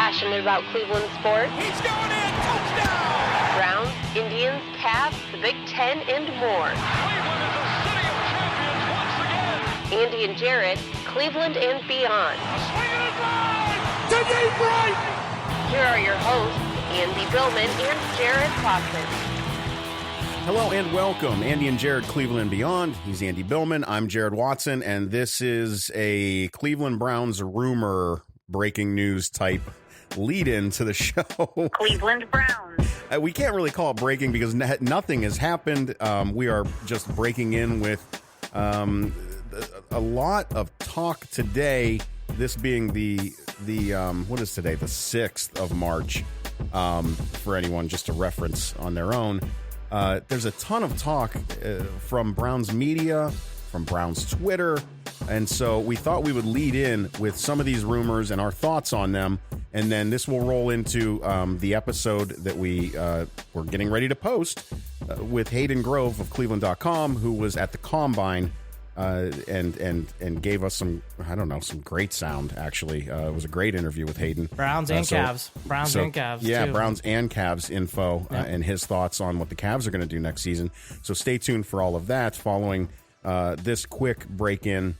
passionate about Cleveland sports. He's going in! Touchdown! Browns, Indians, Cavs, the Big Ten, and more. Cleveland is a city of champions once again! Andy and Jared, Cleveland and beyond. A swing and a drive! To deep right! Here are your hosts, Andy Billman and Jared Watson. Hello and welcome, Andy and Jared, Cleveland and Beyond. He's Andy Billman. I'm Jared Watson, and this is a Cleveland Browns rumor breaking news type lead-in to the show. Cleveland Browns. We can't really call it breaking because nothing has happened. We are just breaking in with a lot of talk today. This being the what is today? The 6th of March. For anyone just to reference on their own. There's a ton of talk from Browns media, from Browns Twitter, and so we thought we would lead in with some of these rumors and our thoughts on them, and then this will roll into the episode that we're getting ready to post with Hayden Grove of Cleveland.com, who was at the Combine and gave us some great sound, actually. It was a great interview with Hayden. Browns and Cavs. Browns and Cavs, yeah, too. Browns and Cavs info and his thoughts on what the Cavs are going to do next season. So stay tuned for all of that following this quick break-in,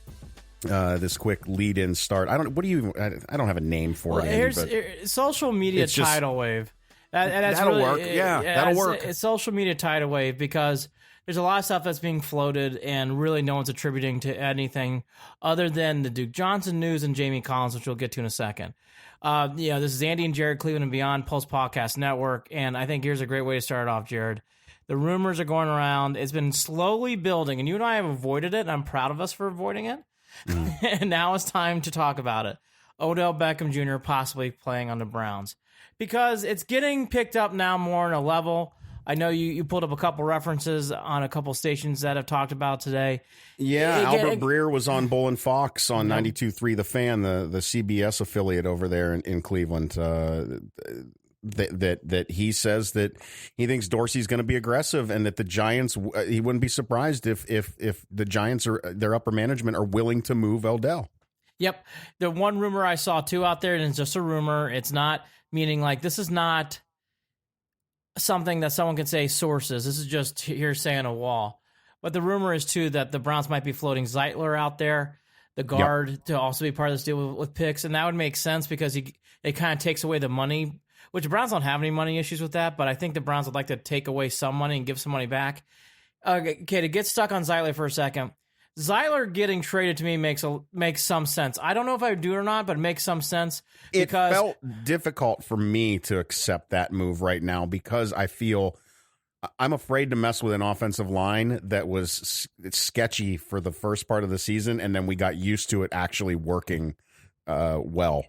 this quick lead-in start. I don't have a name for it. Here's social media tidal wave. That'll work. That'll work. It's social media tidal wave because there's a lot of stuff that's being floated and really no one's attributing to anything other than the Duke Johnson news and Jamie Collins, which we'll get to in a second. This is Andy and Jared, Cleveland and Beyond, Pulse Podcast Network, and I think here's a great way to start it off, Jared. The rumors are going around. It's been slowly building, and you and I have avoided it, and I'm proud of us for avoiding it. And now it's time to talk about it. Odell Beckham Jr. possibly playing on the Browns. Because it's getting picked up now more on a level. I know you pulled up a couple references on a couple stations that have talked about today. Yeah, Albert Breer was on Bull and Fox on 92.3 The Fan, the CBS affiliate over there in Cleveland. That he says that he thinks Dorsey's going to be aggressive, and that the Giants, he wouldn't be surprised if the Giants or their upper management are willing to move Odell. Yep. The one rumor I saw too out there, and it's just a rumor. It's not meaning like this is not something that someone can say sources. This is just hearsay on a wall. But the rumor is too that the Browns might be floating Zeitler out there, the guard, to also be part of this deal with picks, and that would make sense because it kind of takes away the money. Which the Browns don't have any money issues with that, but I think the Browns would like to take away some money and give some money back. Okay, to get stuck on Zeitler for a second, Zeitler getting traded to me makes some sense. I don't know if I would do it or not, but it makes some sense. It felt difficult for me to accept that move right now because I'm afraid to mess with an offensive line that was sketchy for the first part of the season, and then we got used to it actually working well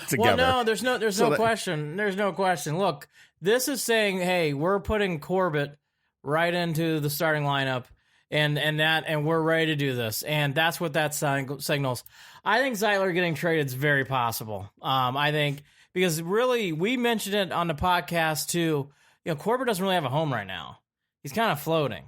together. Well, no, there's no question. There's no question. Look, this is saying, hey, we're putting Corbett right into the starting lineup, and we're ready to do this, and that's what that signals. I think Zeitler getting traded is very possible. I think because really we mentioned it on the podcast too. Corbett doesn't really have a home right now. He's kind of floating.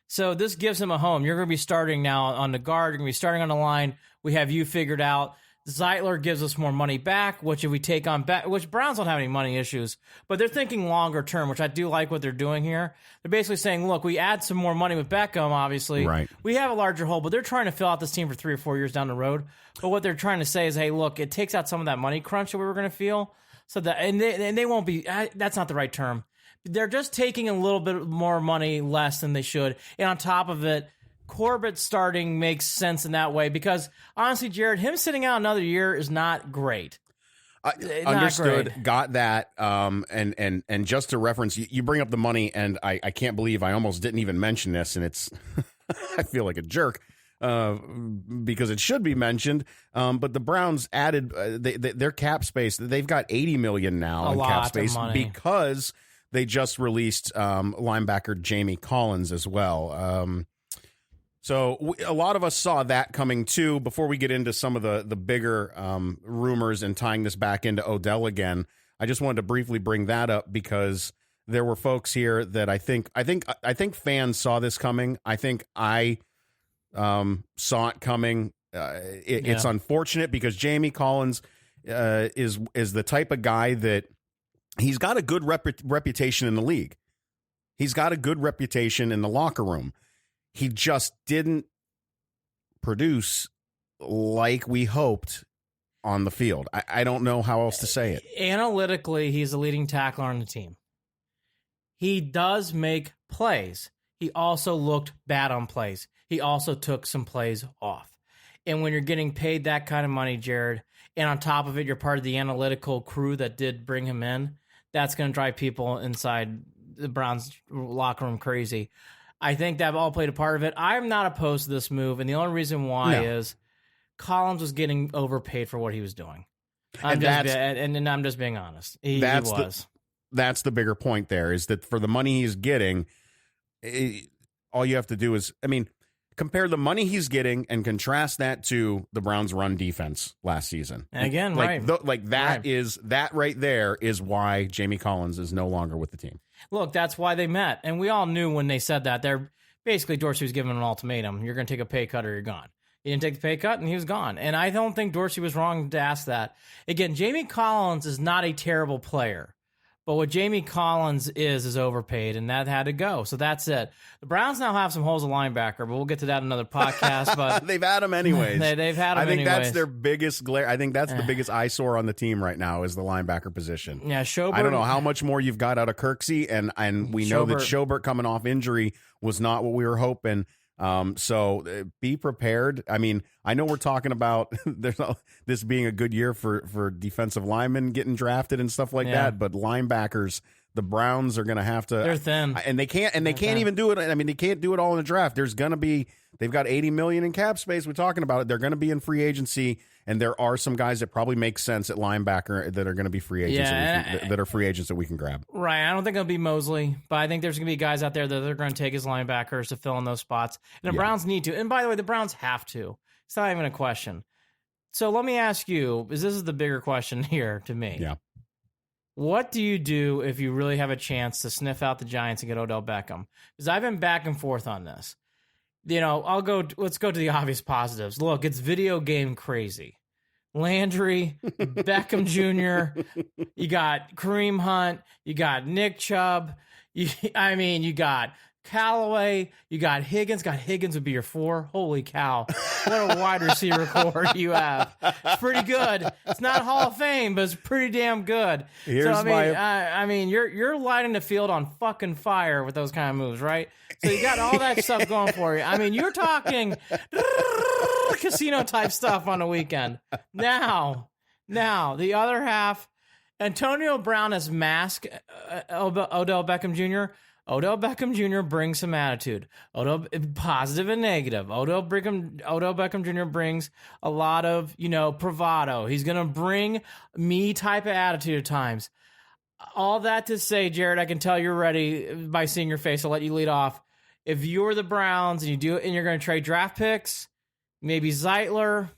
So this gives him a home. You're going to be starting now on the guard. You're going to be starting on the line. We have you figured out. Zeitler gives us more money back, which if we take on back, which Browns don't have any money issues, but they're thinking longer term, which I do like what they're doing here. They're basically saying, look, we add some more money with Beckham, obviously. Right. We have a larger hole, but they're trying to fill out this team for 3 or 4 years down the road. But what they're trying to say is, hey, look, it takes out some of that money crunch that we were going to feel. So that, and they won't be, that's not the right term. They're just taking a little bit more money less than they should. And on top of it, Corbett starting makes sense in that way because honestly, Jared, him sitting out another year is not great. Understood. Great. Got that. And just to reference, you bring up the money, and I can't believe I almost didn't even mention this, and it's I feel like a jerk because it should be mentioned. But the Browns added their cap space. They've got $80 million now in cap space because they just released linebacker Jamie Collins as well. So a lot of us saw that coming too. Before we get into some of the bigger rumors and tying this back into Odell again, I just wanted to briefly bring that up because there were folks here that I think fans saw this coming. I think I saw it coming. It's unfortunate because Jamie Collins is the type of guy that he's got a good reputation in the league. He's got a good reputation in the locker room. He just didn't produce like we hoped on the field. I don't know how else to say it. Analytically, he's the leading tackler on the team. He does make plays. He also looked bad on plays. He also took some plays off. And when you're getting paid that kind of money, Jared, and on top of it, you're part of the analytical crew that did bring him in, that's going to drive people inside the Browns locker room crazy. I think that all played a part of it. I'm not opposed to this move, and the only reason why is Collins was getting overpaid for what he was doing. I'm just being honest. He was. That's the bigger point there, is that for the money he's getting, all you have to do is, compare the money he's getting and contrast that to the Browns' run defense last season. And again, that right there is why Jamie Collins is no longer with the team. Look, that's why they met. And we all knew when they said that. They're basically, Dorsey was giving an ultimatum. You're going to take a pay cut or you're gone. He didn't take the pay cut, and he was gone. And I don't think Dorsey was wrong to ask that. Again, Jamie Collins is not a terrible player. But what Jamie Collins is overpaid, and that had to go. So that's it. The Browns now have some holes at linebacker, but we'll get to that in another podcast. But they've had them anyways. They've had them. I think anyways. That's their biggest glare. I think that's the biggest eyesore on the team right now is the linebacker position. Yeah, Schobert. I don't know how much more you've got out of Kirksey, and we know that Schobert coming off injury was not what we were hoping. So be prepared. I know we're talking about this being a good year for defensive linemen getting drafted and stuff like that, but linebackers, the Browns are going to have to. They're thin, and they can't even do it. They can't do it all in the draft. They've got $80 million in cap space. We're talking about it. They're going to be in free agency, and there are some guys that probably make sense at linebacker that are going to be free agents that are free agents that we can grab. Right. I don't think it'll be Mosley, but I think there's going to be guys out there that they're going to take as linebackers to fill in those spots. And the Browns need to. And by the way, the Browns have to. It's not even a question. So let me ask you, because this is the bigger question here to me. Yeah. What do you do if you really have a chance to sniff out the Giants and get Odell Beckham? Because I've been back and forth on this. Let's go to the obvious positives. Look, it's video game crazy. Landry, Beckham Jr., you got Kareem Hunt, you got Nick Chubb, you got Callaway, you got Higgins. Higgins would be your 4. Holy cow. What a wide receiver core you have. It's pretty good. It's not Hall of Fame, but it's pretty damn good. You're lighting the field on fucking fire with those kind of moves, right? So you got all that stuff going for you. You're talking casino type stuff on the weekend. Now, the other half, Antonio Brown has masked Odell Beckham Jr. Odell Beckham Jr. brings some attitude. Positive and negative. Odell Beckham Jr. brings a lot of, bravado. He's going to bring me type of attitude at times. All that to say, Jared, I can tell you're ready by seeing your face. I'll let you lead off. If you're the Browns and you do it and you're going to trade draft picks, maybe Zeitler,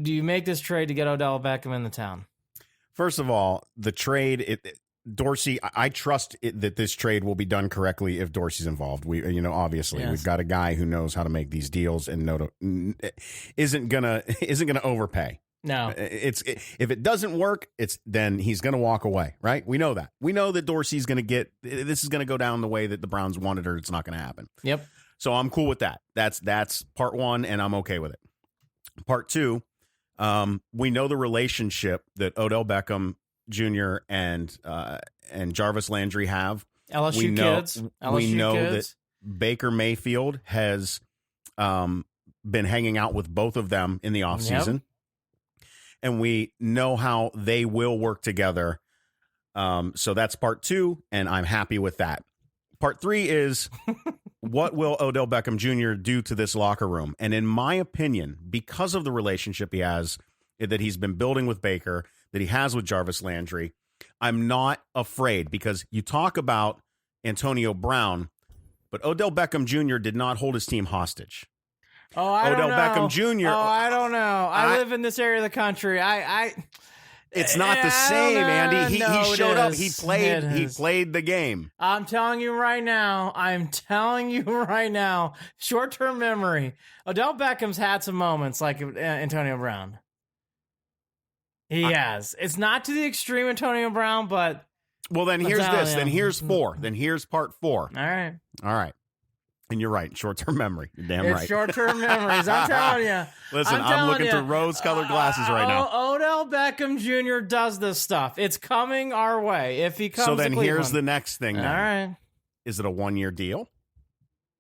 do you make this trade to get Odell Beckham in the town? First of all, the trade, Dorsey, I trust that this trade will be done correctly if Dorsey's involved. Obviously we've got a guy who knows how to make these deals and isn't gonna overpay. No, if it doesn't work, then he's gonna walk away. Right? We know that. We know that Dorsey's gonna this is gonna go down the way that the Browns wanted, or it's not gonna happen. Yep. So I'm cool with that. That's part one, and I'm okay with it. Part two, we know the relationship that Odell Beckham Jr. and Jarvis Landry have. LSU kids. We know that Baker Mayfield has been hanging out with both of them in the offseason. Yep. And we know how they will work together. So that's part two, and I'm happy with that. Part three is what will Odell Beckham Jr. do to this locker room? And in my opinion, because of the relationship he has, that he's been building with Baker, that he has with Jarvis Landry, I'm not afraid, because you talk about Antonio Brown, but Odell Beckham Jr. did not hold his team hostage. Oh, I don't know. Beckham Jr. Oh, I don't know. I live in this area of the country. It's not the same, Andy. He showed up. He played the game. I'm telling you right now. Short-term memory. Odell Beckham's had some moments like Antonio Brown. He has. It's not to the extreme, Antonio Brown, but well, then here's this. Then here's 4. Then here's part 4. All right. And you're right. Short-term memory. You're damn it's right. Short-term memories. I'm telling you. Listen, I'm looking through rose-colored glasses right now. Odell Beckham Jr. does this stuff. It's coming our way if he comes. So then to here's the next thing. Then. All right. Is it a 1-year deal?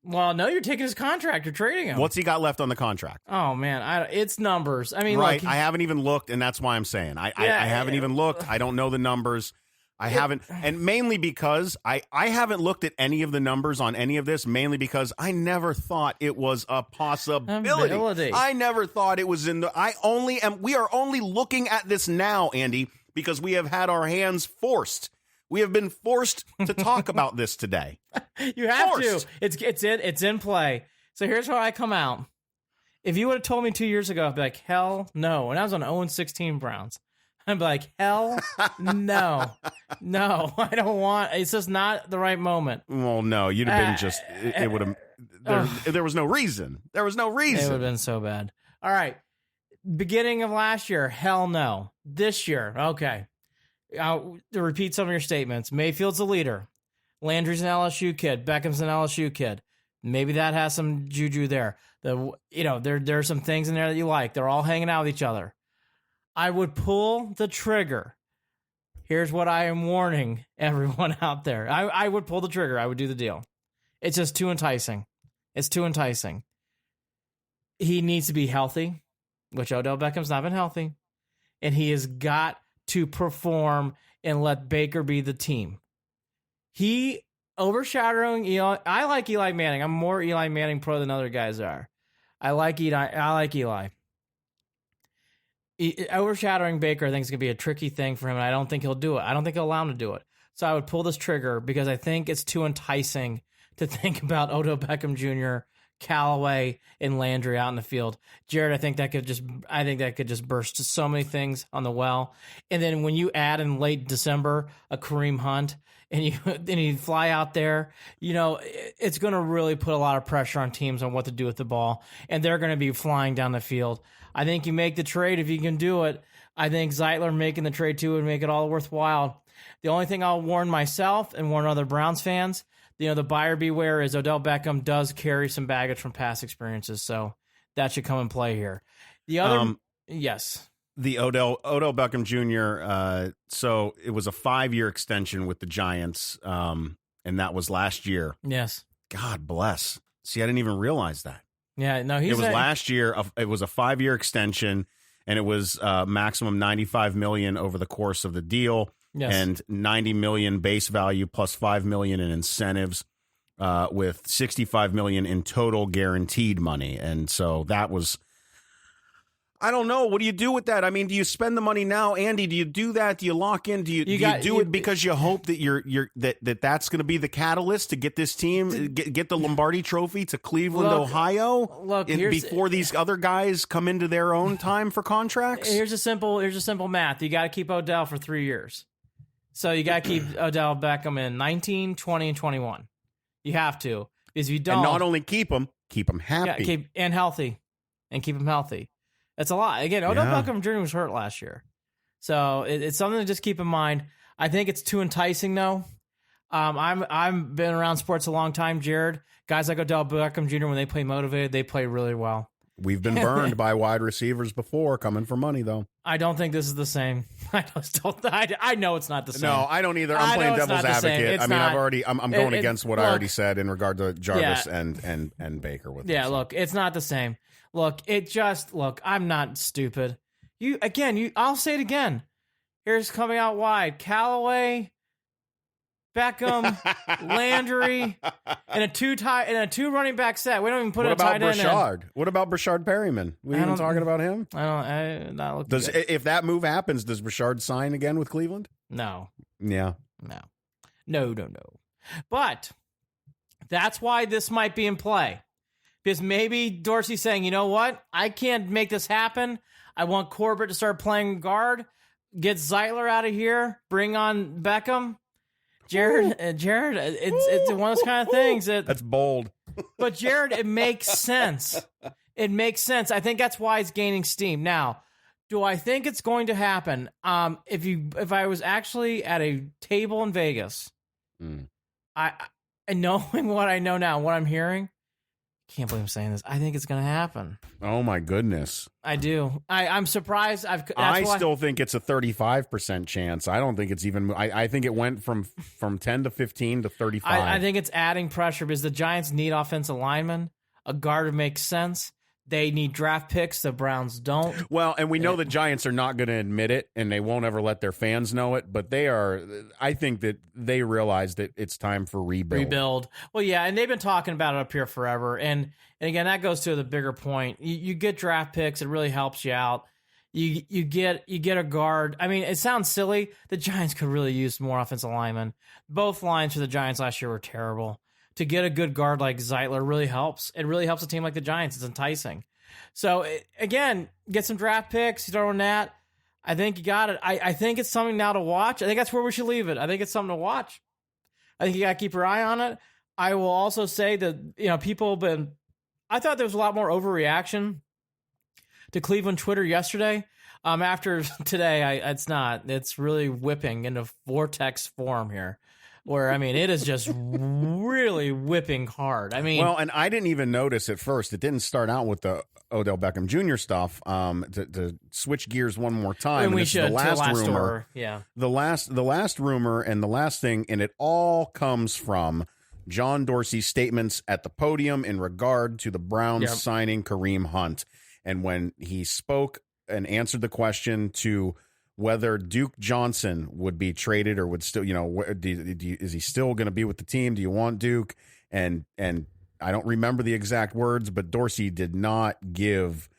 Well, no, you're taking his contract. You're trading him. What's he got left on the contract? Oh man, it's numbers. I mean, right. Look, I haven't even looked, and that's why I'm saying I haven't even looked. I don't know the numbers. I haven't, and mainly because I haven't looked at any of the numbers on any of this, mainly because I never thought it was a possibility. I never thought it was in the, we are only looking at this now, Andy, because we have had our hands forced. We have been forced to talk about this today. You have to. It's in play. So here's how I come out. If you would have told me 2 years ago, I'd be like, hell no. And I was on 0-16 Browns. I'd be like, hell no. No, I don't want. It's just not the right moment. Well, no, you'd have been just. It would have. There was no reason. There was no reason. It would have been so bad. All right. Beginning of last year, hell no. This year, okay. To repeat some of your statements, Mayfield's a leader. Landry's an LSU kid. Beckham's an LSU kid. Maybe that has some juju there. There are some things in there that you like. They're all hanging out with each other. I would pull the trigger. Here's what I am warning everyone out there. I would pull the trigger. I would do the deal. It's just too enticing. It's too enticing. He needs to be healthy, which Odell Beckham's not been healthy. And he has got to perform and let Baker be the team. He overshadowing Eli. I like Eli Manning. I'm more Eli Manning pro than other guys are. I like Eli. Overshadowing Baker, I think, is going to be a tricky thing for him, and I don't think he'll do it. I don't think he'll allow him to do it. So I would pull this trigger because I think it's too enticing to think about Odell Beckham Jr., Callaway, and Landry out in the field. Jared, I think that could just burst so many things on the well. And then when you add in late December a Kareem Hunt and you fly out there, it's going to really put a lot of pressure on teams on what to do with the ball, and they're going to be flying down the field. I think you make the trade if you can do it. I think Zeitler making the trade too would make it all worthwhile. The only thing I'll warn myself and warn other Browns fans, the buyer beware is Odell Beckham does carry some baggage from past experiences, so that should come in play here. The other, yes. The Odell Beckham Jr., so it was a 5-year extension with the Giants, and that was last year. Yes. God bless. See, I didn't even realize that. Yeah, no, it was last year. It was a 5-year extension, and it was maximum $95 million over the course of the deal. Yes. And $90 million base value plus $5 million in incentives, with $65 million in total guaranteed money. And so that was, I don't know. What do you do with that? I mean, do you spend the money now, Andy? Do you do that? Do you lock in? Do you do it because you hope that that's going to be the catalyst to get this team get the Lombardi Trophy to Cleveland, Ohio? Before these other guys come into their own time for contracts. Here's a simple math. You got to keep Odell for 3 years. So you got to keep Odell Beckham in 19, 20, and 21. You have to. Because if you don't... And not only keep him happy. Yeah, and healthy. And keep him healthy. That's a lot. Again, Odell Beckham Jr. was hurt last year. So it's something to just keep in mind. I think it's too enticing, though. I've been around sports a long time, Jared. Guys like Odell Beckham Jr., when they play motivated, they play really well. We've been burned by wide receivers before coming for money, though. I don't think this is the same. I know it's not the same. No, I don't either. I'm playing devil's advocate. I mean, I'm going against what I already said in regard to Jarvis and Baker with this. Look, it's not the same. Look, I'm not stupid. I'll say it again. Here's coming out wide. Callaway, Beckham, Landry, and a two running back set. We don't even put a tight end in. What about Brashard Perryman? We even talking about him? If that move happens, does Brashard sign again with Cleveland? No. Yeah. No. But that's why this might be in play. Because maybe Dorsey's saying, you know what? I can't make this happen. I want Corbett to start playing guard. Get Zeitler out of here. Bring on Beckham. Jared, it's one of those kind of things that's bold. But Jared, it makes sense. It makes sense. I think that's why it's gaining steam. Now, Do I think it's going to happen? If I was actually at a table in Vegas, I knowing what I know now, what I'm hearing, can't believe I'm saying this. I think it's going to happen. Oh my goodness. I do. I'm surprised. I still think it's a 35% chance. I don't think it's even. I think it went from 10 to 15 to 35. I think it's adding pressure because the Giants need offensive linemen. A guard makes sense. They need draft picks. The Browns don't. Well, and we know the Giants are not going to admit it, and they won't ever let their fans know it. But they are. I think that they realize that it's time for rebuild. Well, yeah, and they've been talking about it up here forever. And again, that goes to the bigger point. You get draft picks. It really helps you out. You get a guard. I mean, it sounds silly. The Giants could really use more offensive linemen. Both lines for the Giants last year were terrible. To get a good guard like Zeitler really helps. It really helps a team like the Giants. It's enticing. So, again, get some draft picks, throw in that. I think you got it. I think it's something now to watch. I think that's where we should leave it. I think it's something to watch. I think you got to keep your eye on it. I will also say that, people have been – I thought there was a lot more overreaction to Cleveland Twitter yesterday. After today, it's not. It's really whipping into vortex form here. Where, I mean, it is just really whipping hard. I mean, well, and I didn't even notice at first. It didn't start out with the Odell Beckham Jr. stuff. To switch gears one more time, and we should. The last rumor, story. Yeah, the last rumor, and the last thing, and it all comes from John Dorsey's statements at the podium in regard to the Browns signing Kareem Hunt, and when he spoke and answered the question to whether Duke Johnson would be traded or would still, is he still going to be with the team? Do you want Duke? And I don't remember the exact words, but Dorsey did not give.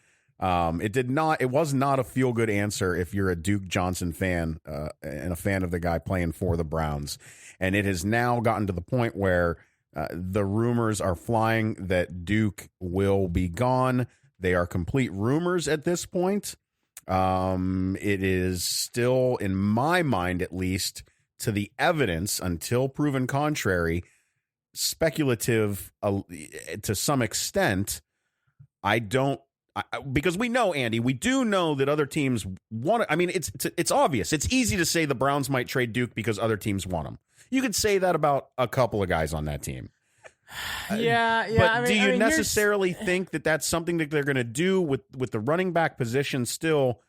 It was not a feel good answer if you're a Duke Johnson fan and a fan of the guy playing for the Browns. And it has now gotten to the point where the rumors are flying that Duke will be gone. They are complete rumors at this point. It is still, in my mind, at least, to the evidence, until proven contrary, speculative to some extent. Because we know, Andy, we do know that other teams want it. I mean, it's obvious. It's easy to say the Browns might trade Duke because other teams want him. You could say that about a couple of guys on that team. Yeah. But do you necessarily think that that's something that they're going to do with the running back position still?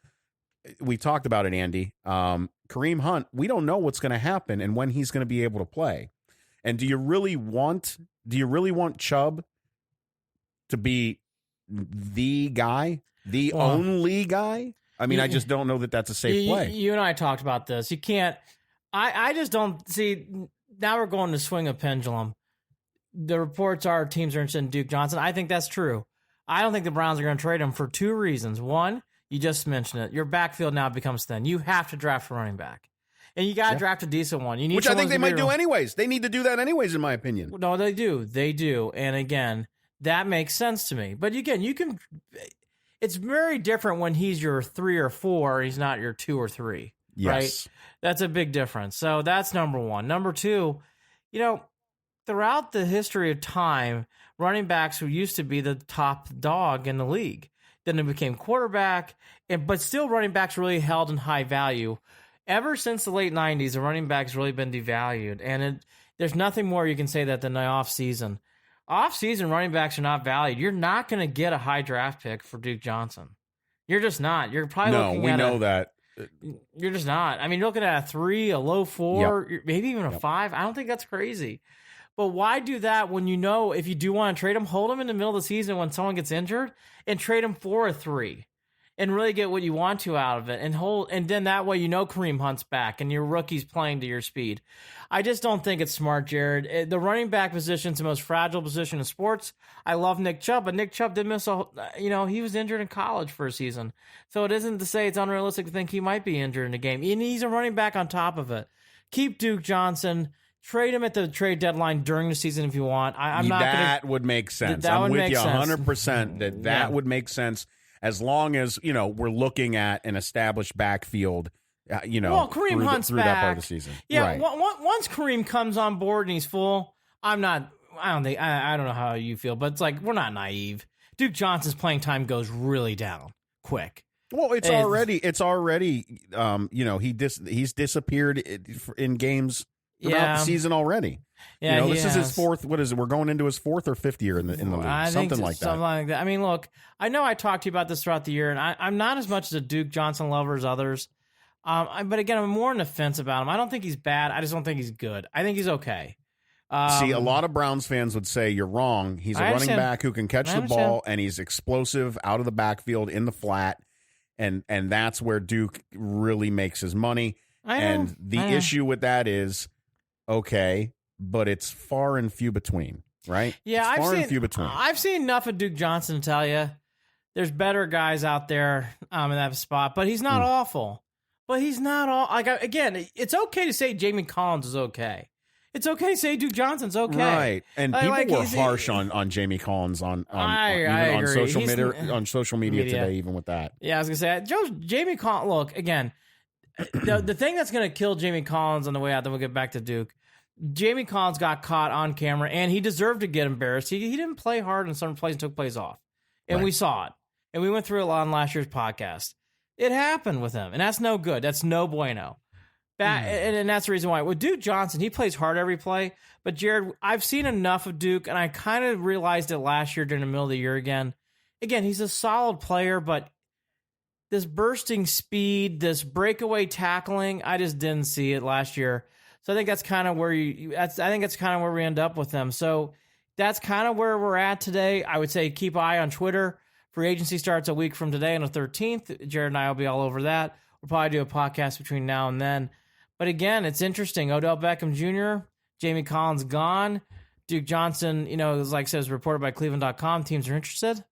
We talked about it, Andy. Kareem Hunt, we don't know what's going to happen and when he's going to be able to play. And do you really want Chubb to be the guy, only guy? I mean, I just don't know that that's a safe play. You and I talked about this. You can't. I just don't see. Now we're going to swing a pendulum. The reports are teams are interested in Duke Johnson. I think that's true. I don't think the Browns are going to trade him for two reasons. One, you just mentioned it. Your backfield now becomes thin. You have to draft a running back. And you got to draft a decent one. You need Which I think they might do anyways. They need to do that anyways, in my opinion. No, they do. They do. And again, that makes sense to me. But again, it's very different when he's your 3 or 4. He's not your 2 or 3. Yes. Right? That's a big difference. So that's number one. Number two, throughout the history of time, running backs who used to be the top dog in the league. Then it became quarterback, but still running backs really held in high value. Ever since the late 90s, the running back's really been devalued, and there's nothing more you can say that than the offseason. Off-season running backs are not valued. You're not going to get a high draft pick for Duke Johnson. You're just not. You're probably looking at that. You're just not. I mean, you're looking at a 3, a low 4, maybe even a 5. I don't think that's crazy. But why do that when you know if you do want to trade him, hold him in the middle of the season when someone gets injured and trade him for a 3 and really get what you want to out of it and then that way Kareem Hunt's back and your rookie's playing to your speed. I just don't think it's smart, Jared. The running back position is the most fragile position in sports. I love Nick Chubb, but Nick Chubb did miss he was injured in college for a season. So it isn't to say it's unrealistic to think he might be injured in a game. And he's a running back on top of it. Keep Duke Johnson. Trade him at the trade deadline during the season if you want. I'm not going to. That would make sense. I'm with you 100% that would make sense as long as, we're looking at an established backfield, well, Kareem Hunt's through back. that part of the season. Yeah, right. Once Kareem comes on board and he's full, I don't know how you feel, but it's like we're not naive. Duke Johnson's playing time goes really down quick. Well, it's already, he's disappeared in games throughout the season already. Yeah, this is his fourth. What is it? We're going into his fourth or fifth year in the league. Something like that. I mean, look, I know I talked to you about this throughout the year, and I'm not as much as a Duke Johnson lover as others. But again, I'm more on the fence about him. I don't think he's bad. I just don't think he's good. I think he's okay. See, a lot of Browns fans would say you're wrong. He's a running back who can catch the ball, and he's explosive out of the backfield in the flat, and that's where Duke really makes his money. And the issue with that is, okay, but it's far and few between, right? Yeah, it's far and few between. I've seen enough of Duke Johnson to tell you there's better guys out there in that spot, but he's not awful. But he's not all again. It's okay to say Jamie Collins is okay. It's okay to say Duke Johnson's okay, right? And people were harsh on Jamie Collins on social media today, even with that. Yeah, I was gonna say Jamie Collins. Look again, the thing that's gonna kill Jamie Collins on the way out. Then we'll get back to Duke. Jamie Collins got caught on camera, and he deserved to get embarrassed. He didn't play hard in some plays and took plays off, and we saw it, and we went through it on last year's podcast. It happened with him, and that's no good. That's no bueno. And that's the reason why. With Duke Johnson, he plays hard every play. But, Jared, I've seen enough of Duke, and I kind of realized it last year during the middle of the year again. Again, he's a solid player, but this bursting speed, this breakaway tackling, I just didn't see it last year. So I think that's kind of where that's kind of where we end up with them. So that's kind of where we're at today. I would say keep an eye on Twitter. Free agency starts a week from today on the 13th. Jared and I will be all over that. We'll probably do a podcast between now and then. But again, it's interesting. Odell Beckham Jr., Jamie Collins gone. Duke Johnson, like I said, was reported by Cleveland.com. Teams are interested.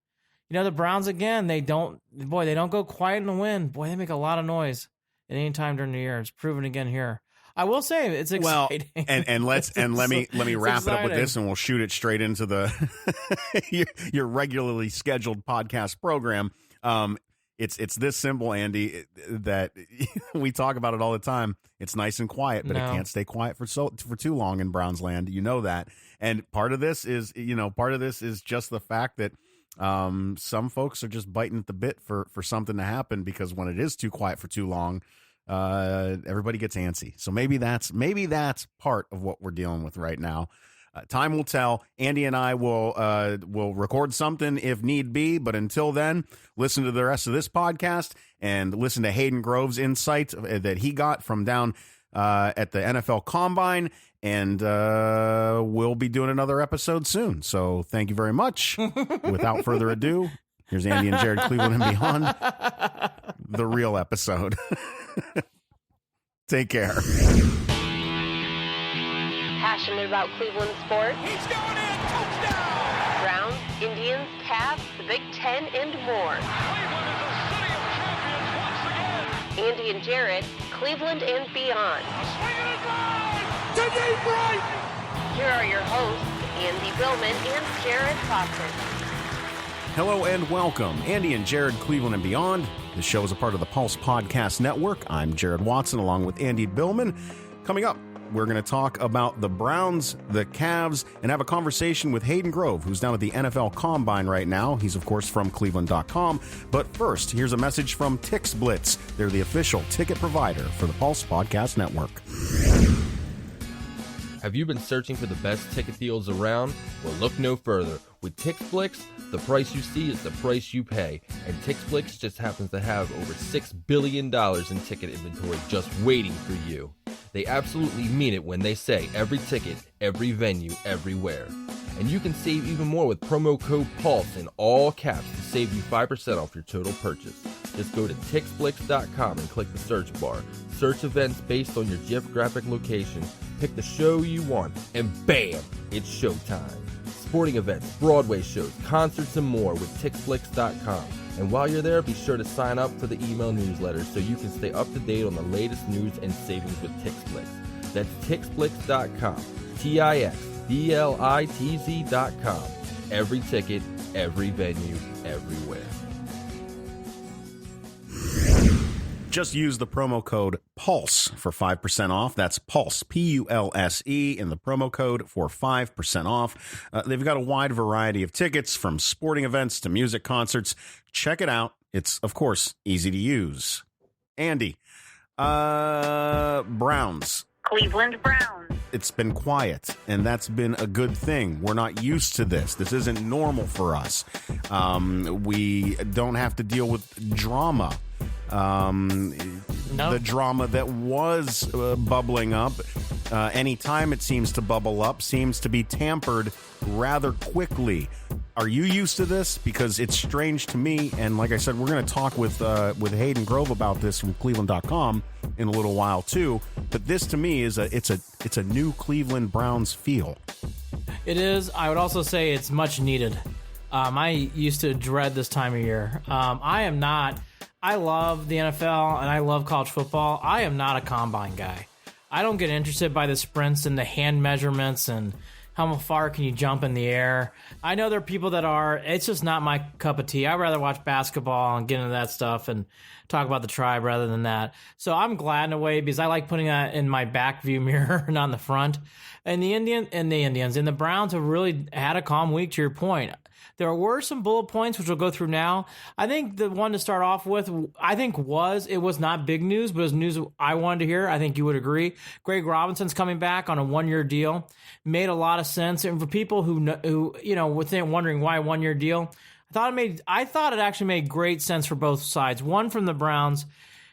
The Browns, again, they don't go quiet in the wind. Boy, they make a lot of noise at any time during the year. It's proven again here. I will say it's exciting. Well, and let me wrap it up with this, and we'll shoot it straight into the your regularly scheduled podcast program. It's this simple, Andy, that we talk about it all the time. It's nice and quiet, but it can't stay quiet for too long in Browns land. You know that. And part of this is just the fact that some folks are just biting at the bit for something to happen, because when it is too quiet for too long, everybody gets antsy. So maybe that's part of what we're dealing with right now. Time will tell. Andy and I will record something if need be, but until then, listen to the rest of this podcast and listen to Hayden Grove's insight that he got from down at the NFL Combine, and we'll be doing another episode soon. So thank you very much. Without further ado, here's Andy and Jared, Cleveland and Beyond, the real episode. Take care. Passionate about Cleveland sports? He's going in! Touchdown! Browns, Indians, Cavs, the Big Ten, and more. Cleveland is a city of champions once again! Andy and Jared, Cleveland and beyond. Swinging it live to deep right! Here are your hosts, Andy Billman and Jared Foster. Hello and welcome, Andy and Jared, Cleveland and Beyond. This show is a part of the Pulse Podcast Network. I'm Jared Watson along with Andy Billman. Coming up, we're going to talk about the Browns, the Cavs, and have a conversation with Hayden Grove, who's down at the NFL Combine right now. He's, of course, from Cleveland.com. But first, here's a message from TixBlitz. They're the official ticket provider for the Pulse Podcast Network. Have you been searching for the best ticket deals around? Well, look no further. With TixBlitz, the price you see is the price you pay. And TixBlitz just happens to have over $6 billion in ticket inventory just waiting for you. They absolutely mean it when they say every ticket, every venue, everywhere. And you can save even more with promo code PULSE in all caps to save you 5% off your total purchase. Just go to TixBlitz.com and click the search bar. Search events based on your geographic location, pick the show you want, and bam, it's showtime. Sporting events, Broadway shows, concerts, and more with TixBlitz.com. And while you're there, be sure to sign up for the email newsletter so you can stay up to date on the latest news and savings with TixBlitz. That's TixBlitz.com. TixBlitz.com. Every ticket, every venue, everywhere. Just use the promo code PULSE for 5% off. That's PULSE, P-U-L-S-E, in the promo code for 5% off. They've got a wide variety of tickets, from sporting events to music concerts. Check it out. It's, of course, easy to use. Andy, Browns. Cleveland Browns. It's been quiet, and that's been a good thing. We're not used to this. This isn't normal for us. We don't have to deal with drama. The drama that was bubbling up, anytime it seems to bubble up, seems to be tampered rather quickly. Are you used to this? Because it's strange to me, and like I said, we're going to talk with Hayden Grove about this from Cleveland.com in a little while too. But this to me is it's a new Cleveland Browns feel. It is. I would also say it's much needed. I used to dread this time of year. I am not. I love the NFL and I love college football. I am not a combine guy. I don't get interested by the sprints and the hand measurements and how far can you jump in the air. I know there are people that are. It's just not my cup of tea. I'd rather watch basketball and get into that stuff and talk about the tribe rather than that. So I'm glad in a way because I like putting that in my back view mirror and on the front. And the Indians and the Browns have really had a calm week, to your point. There were some bullet points, which we'll go through now. I think the one to start off with, it was not big news, but it was news I wanted to hear. I think you would agree. Greg Robinson's coming back on a 1-year deal. Made a lot of sense. And for people who were wondering why a 1-year deal, I thought it actually made great sense for both sides. One, from the Browns,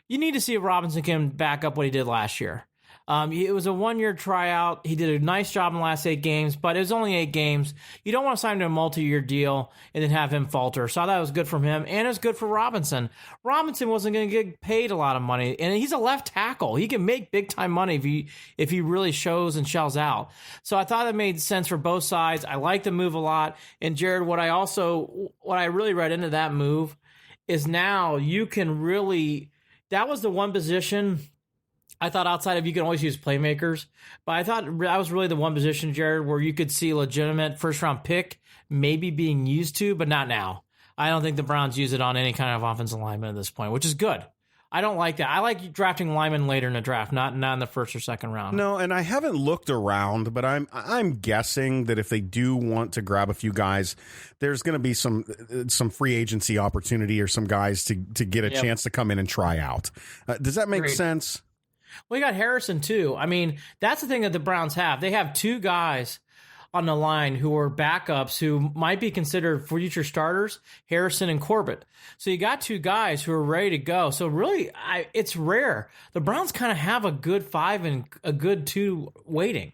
you need to see if Robinson can back up what he did last year. It was a 1-year tryout. He did a nice job in the last 8 games, but it was only 8 games. You don't want to sign him to a multi-year deal and then have him falter. So I thought it was good from him, and it was good for Robinson. Robinson wasn't going to get paid a lot of money, and he's a left tackle. He can make big-time money if he really shows and shells out. So I thought it made sense for both sides. I like the move a lot. And Jared, what I really read into that move is now you can really – that was the one position – I thought outside of you can always use playmakers, but I thought that was really the one position, Jared, where you could see legitimate first-round pick maybe being used to, but not now. I don't think the Browns use it on any kind of offensive lineman at this point, which is good. I don't like that. I like drafting linemen later in the draft, not in the first or second round. No, and I haven't looked around, but I'm guessing that if they do want to grab a few guys, there's going to be some free agency opportunity or some guys to get a chance to come in and try out. Does that make sense? Well, you got Harrison, too. I mean, that's the thing that the Browns have. They have 2 guys on the line who are backups who might be considered future starters, Harrison and Corbett. So you got 2 guys who are ready to go. So really, it's rare. The Browns kind of have a good 5 and a good 2 waiting.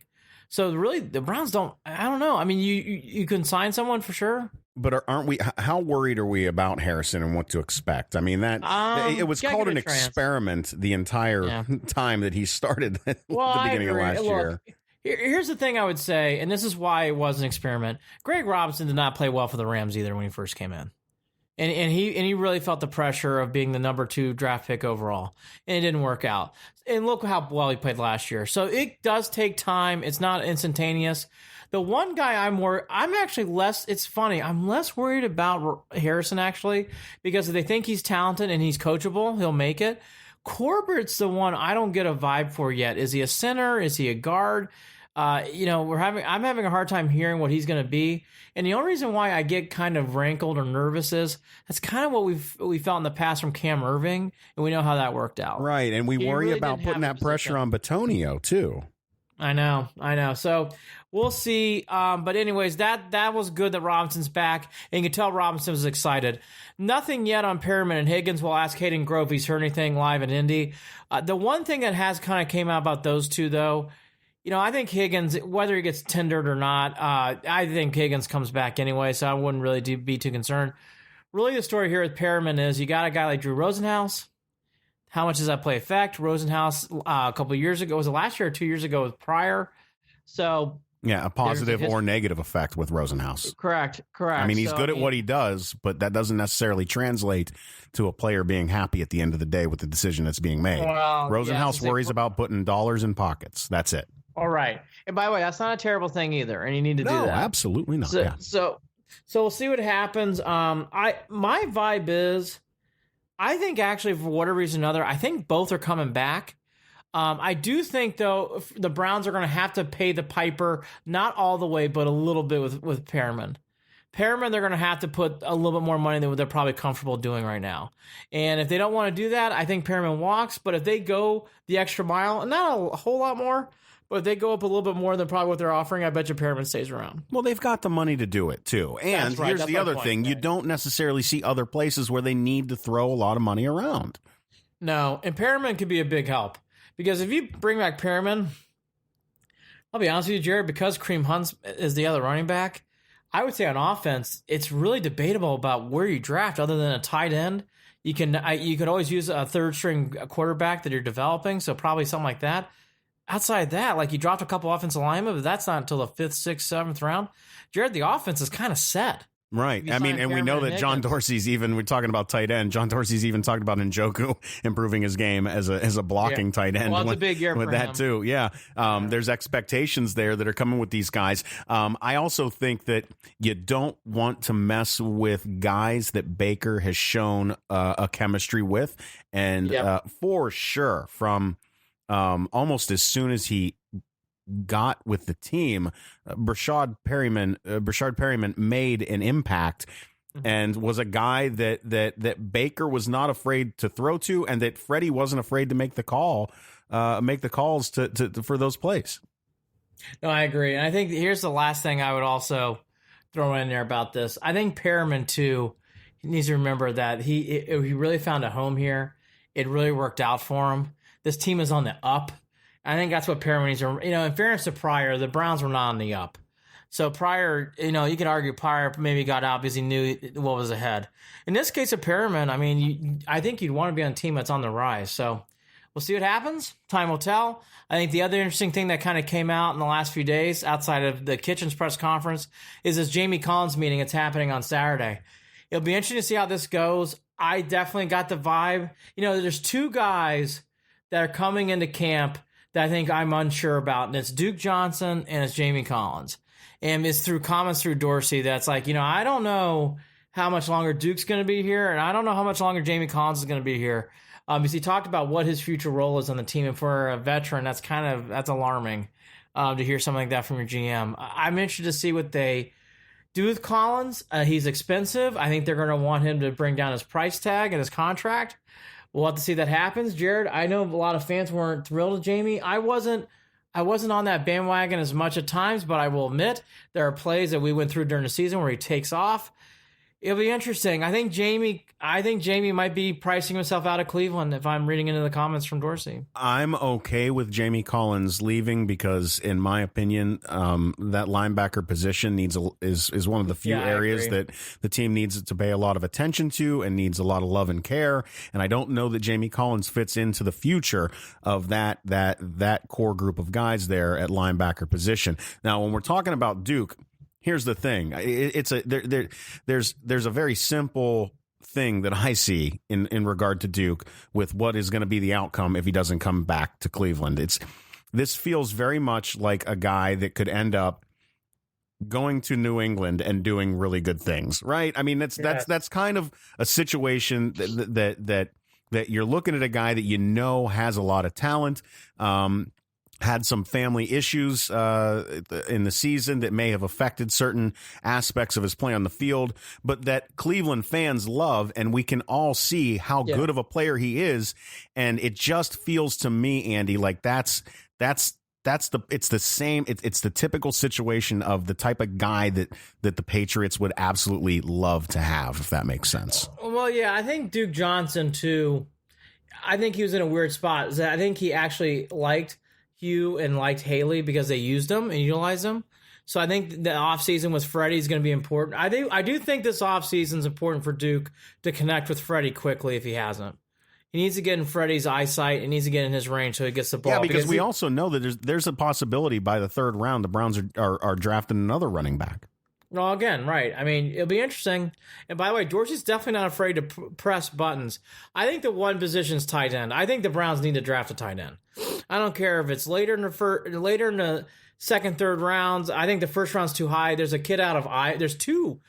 So really, the Browns don't, I don't know. I mean, you can sign someone for sure. But aren't we? How worried are we about Harrison and what to expect? I mean, it was called an experiment the entire time that he started at the beginning of last year. Here's the thing I would say, and this is why it was an experiment. Greg Robinson did not play well for the Rams either when he first came in. And he really felt the pressure of being the number 2 draft pick overall, and it didn't work out. And look how well he played last year. So it does take time. It's not instantaneous. The one guy I'm actually less, it's funny, I'm less worried about Harrison actually, because if they think he's talented and he's coachable, he'll make it. Corbett's the one I don't get a vibe for yet. Is he a center? Is he a guard? I'm having a hard time hearing what he's going to be. And the only reason why I get kind of rankled or nervous is that's kind of what we felt in the past from Cam Irving, and we know how that worked out. Right, and we worry about putting that pressure on Bitonio too. I know. So we'll see. But anyways, that was good that Robinson's back, and you can tell Robinson was excited. Nothing yet on Perriman and Higgins. We'll ask Hayden Grove if he's heard anything live in Indy. The one thing that has kind of came out about those two, though, I think Higgins, whether he gets tendered or not, I think Higgins comes back anyway, so I wouldn't really be too concerned. Really, the story here with Perriman is you got a guy like Drew Rosenhaus. How much does that play effect? Rosenhaus a couple of years ago, was it last year or 2 years ago with Pryor? So yeah, a positive or negative effect with Rosenhaus. Correct. I mean, he's good at what he does, but that doesn't necessarily translate to a player being happy at the end of the day with the decision that's being made. Well, Rosenhaus worries about putting dollars in pockets. That's it. All right. And by the way, that's not a terrible thing either, and you need to do that. No, absolutely not. So we'll see what happens. My vibe is, I think actually for whatever reason or another, I think both are coming back. I do think, though, the Browns are going to have to pay the piper, not all the way, but a little bit with Perriman. Perriman, they're going to have to put a little bit more money than what they're probably comfortable doing right now. And if they don't want to do that, I think Perriman walks. But if they go the extra mile, and not a whole lot more, but if they go up a little bit more than probably what they're offering, I bet you Perriman stays around. Well, they've got the money to do it, too. And here's the other thing. You don't necessarily see other places where they need to throw a lot of money around. No, and Perriman could be a big help. Because if you bring back Perriman, I'll be honest with you, Jared, because Kareem Hunt is the other running back, I would say on offense, it's really debatable about where you draft other than a tight end. You could always use a third-string quarterback that you're developing, so probably something like that. Outside that, like you dropped a couple offensive linemen, but that's not until the 5th, 6th, 7th round. Jared, the offense is kind of set. Right. I mean, and we know that John Dorsey's we're talking about tight end. John Dorsey's even talked about Njoku improving his game as a blocking tight end. Well, it's a big year with for that him. too. Yeah. There's expectations there that are coming with these guys. I also think that you don't want to mess with guys that Baker has shown a chemistry with. And for sure, from almost as soon as he got with the team, Brashard Perriman made an impact and was a guy that Baker was not afraid to throw to, and that Freddie wasn't afraid to make the calls for those plays. No, I agree. And I think here's the last thing I would also throw in there about this. I think Perriman too, he needs to remember that he really found a home here. It really worked out for him. This team is on the up. I think that's what Perriman needs to, in fairness to Pryor, the Browns were not on the up. So Pryor, you could argue Pryor maybe got out because he knew what was ahead. In this case of Perriman, I mean, I think you'd want to be on a team that's on the rise. So we'll see what happens. Time will tell. I think the other interesting thing that kind of came out in the last few days outside of the Kitchens press conference is this Jamie Collins meeting. It's happening on Saturday. It'll be interesting to see how this goes. I definitely got the vibe. There's two guys that are coming into camp that I think I'm unsure about, and it's Duke Johnson and it's Jamie Collins. And it's through comments through Dorsey that's like, I don't know how much longer Duke's going to be here, and I don't know how much longer Jamie Collins is going to be here. Because he talked about what his future role is on the team, and for a veteran, that's alarming to hear something like that from your GM. I'm interested to see what they do with Collins. He's expensive. I think they're going to want him to bring down his price tag and his contract. We'll have to see that happens. Jared, I know a lot of fans weren't thrilled with Jamie. I wasn't on that bandwagon as much at times, but I will admit there are plays that we went through during the season where he takes off. It'll be interesting. I think Jamie might be pricing himself out of Cleveland if I'm reading into the comments from Dorsey. I'm okay with Jamie Collins leaving because, in my opinion, that linebacker position is one of the few areas that the team needs to pay a lot of attention to and needs a lot of love and care. And I don't know that Jamie Collins fits into the future of that core group of guys there at linebacker position. Now, when we're talking about Duke, here's the thing. There's a very simple thing that I see in regard to Duke with what is going to be the outcome if he doesn't come back to Cleveland. This feels very much like a guy that could end up going to New England and doing really good things, right? I mean, that's kind of a situation that you're looking at a guy that has a lot of talent. Had some family issues in the season that may have affected certain aspects of his play on the field, but that Cleveland fans love, and we can all see how good of a player he is. And it just feels to me, Andy, like it's the same. It's the typical situation of the type of guy that the Patriots would absolutely love to have, if that makes sense. Well, yeah, I think Duke Johnson too. I think he was in a weird spot. I think he actually liked Hugh and liked Haley because they used him and utilized him. So I think the offseason with Freddie is going to be important. I do think this offseason is important for Duke to connect with Freddie quickly if he hasn't. He needs to get in Freddie's eyesight. He needs to get in his range so he gets the ball. Yeah, because we also know that there's a possibility by the third round the Browns are drafting another running back. Well, again, right. I mean, it'll be interesting. And by the way, Dorsey's definitely not afraid to press buttons. I think the one position is tight end. I think the Browns need to draft a tight end. I don't care if it's later in the second, third rounds. I think the first round's too high. There's a kid out of Iowa. There's two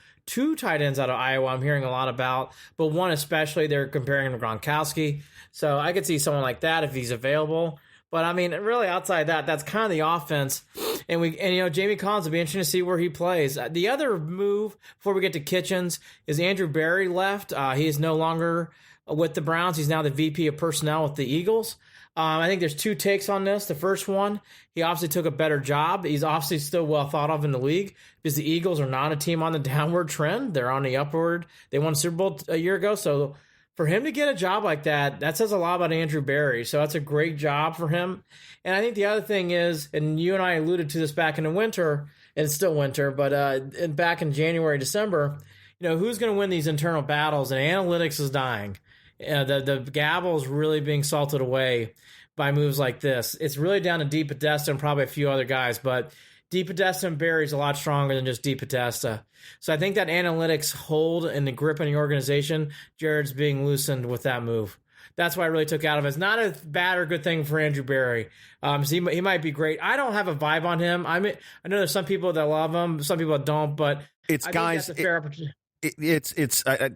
tight ends out of Iowa I'm hearing a lot about, but one especially they're comparing him to Gronkowski. So I could see someone like that if he's available. But I mean, really outside that, that's kind of the offense. And Jamie Collins will be interesting to see where he plays. The other move before we get to Kitchens is Andrew Berry left. He is no longer with the Browns. He's now the VP of personnel with the Eagles. I think there's two takes on this. The first one, he obviously took a better job. He's obviously still well thought of in the league because the Eagles are not a team on the downward trend. They're on the upward. They won a Super Bowl a year ago. So for him to get a job like that says a lot about Andrew Berry. So that's a great job for him. And I think the other thing is, and you and I alluded to this back in the winter, and it's still winter, but back in January, December, who's going to win these internal battles? And analytics is dying. The gavel is really being salted away by moves like this. It's really down to Deep Podesta and probably a few other guys, but Deep Podesta and Berry's a lot stronger than just Deep Podesta. So I think that analytics hold and the grip in the organization, Jared's being loosened with that move. That's what I really took out of it. It's not a bad or good thing for Andrew Berry. So he might be great. I don't have a vibe on him. I know there's some people that love him, some people that don't, but it's I guys. think that's a fair opportunity.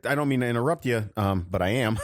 I don't mean to interrupt you, but I am.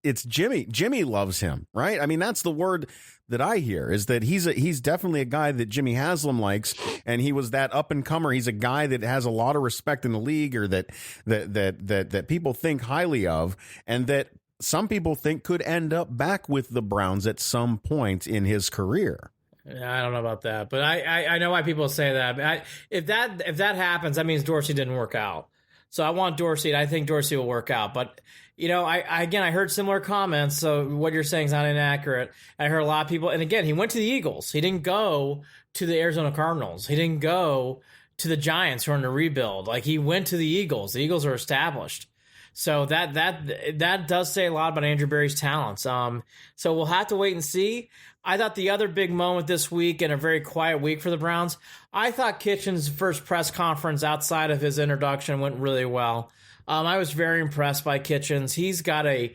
It's Jimmy. Jimmy loves him, right? I mean, that's the word that I hear, is that he's definitely a guy that Jimmy Haslam likes, and he was that up and comer. He's a guy that has a lot of respect in the league, or that people think highly of, and that some people think could end up back with the Browns at some point in his career. I don't know about that, but I know why people say that. If that happens, that means Dorsey didn't work out. So I want Dorsey. I think Dorsey will work out. But, I heard similar comments. So what you're saying is not inaccurate. I heard a lot of people. And again, he went to the Eagles. He didn't go to the Arizona Cardinals. He didn't go to the Giants who are in a rebuild. Like, he went to the Eagles. The Eagles are established. So that does say a lot about Andrew Berry's talents. So we'll have to wait and see. I thought the other big moment this week, and a very quiet week for the Browns, I thought Kitchens' first press conference outside of his introduction went really well. I was very impressed by Kitchens. He's got a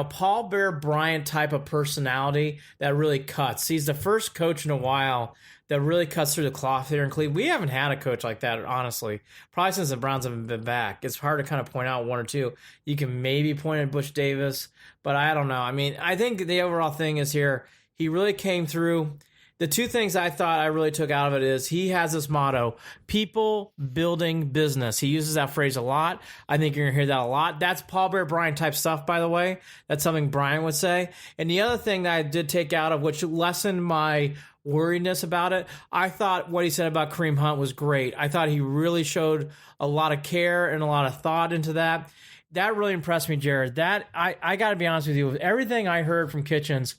Paul Bear Bryant type of personality that really cuts. He's the first coach in a while that really cuts through the cloth here in Cleveland. We haven't had a coach like that, honestly, probably since the Browns haven't been back. It's hard to kind of point out one or two. You can maybe point at Butch Davis, but I don't know. I mean, I think the overall thing is here, he really came through. The two things I thought I really took out of it is he has this motto, people building business. He uses that phrase a lot. I think you're going to hear that a lot. That's Paul Bear Bryant type stuff, by the way. That's something Brian would say. And the other thing that I did take out of, which lessened my worriedness about it, I thought what he said about Kareem Hunt was great. I thought he really showed a lot of care and a lot of thought into that. That really impressed me, Jared. That I got to be honest with you, with everything I heard from Kitchens,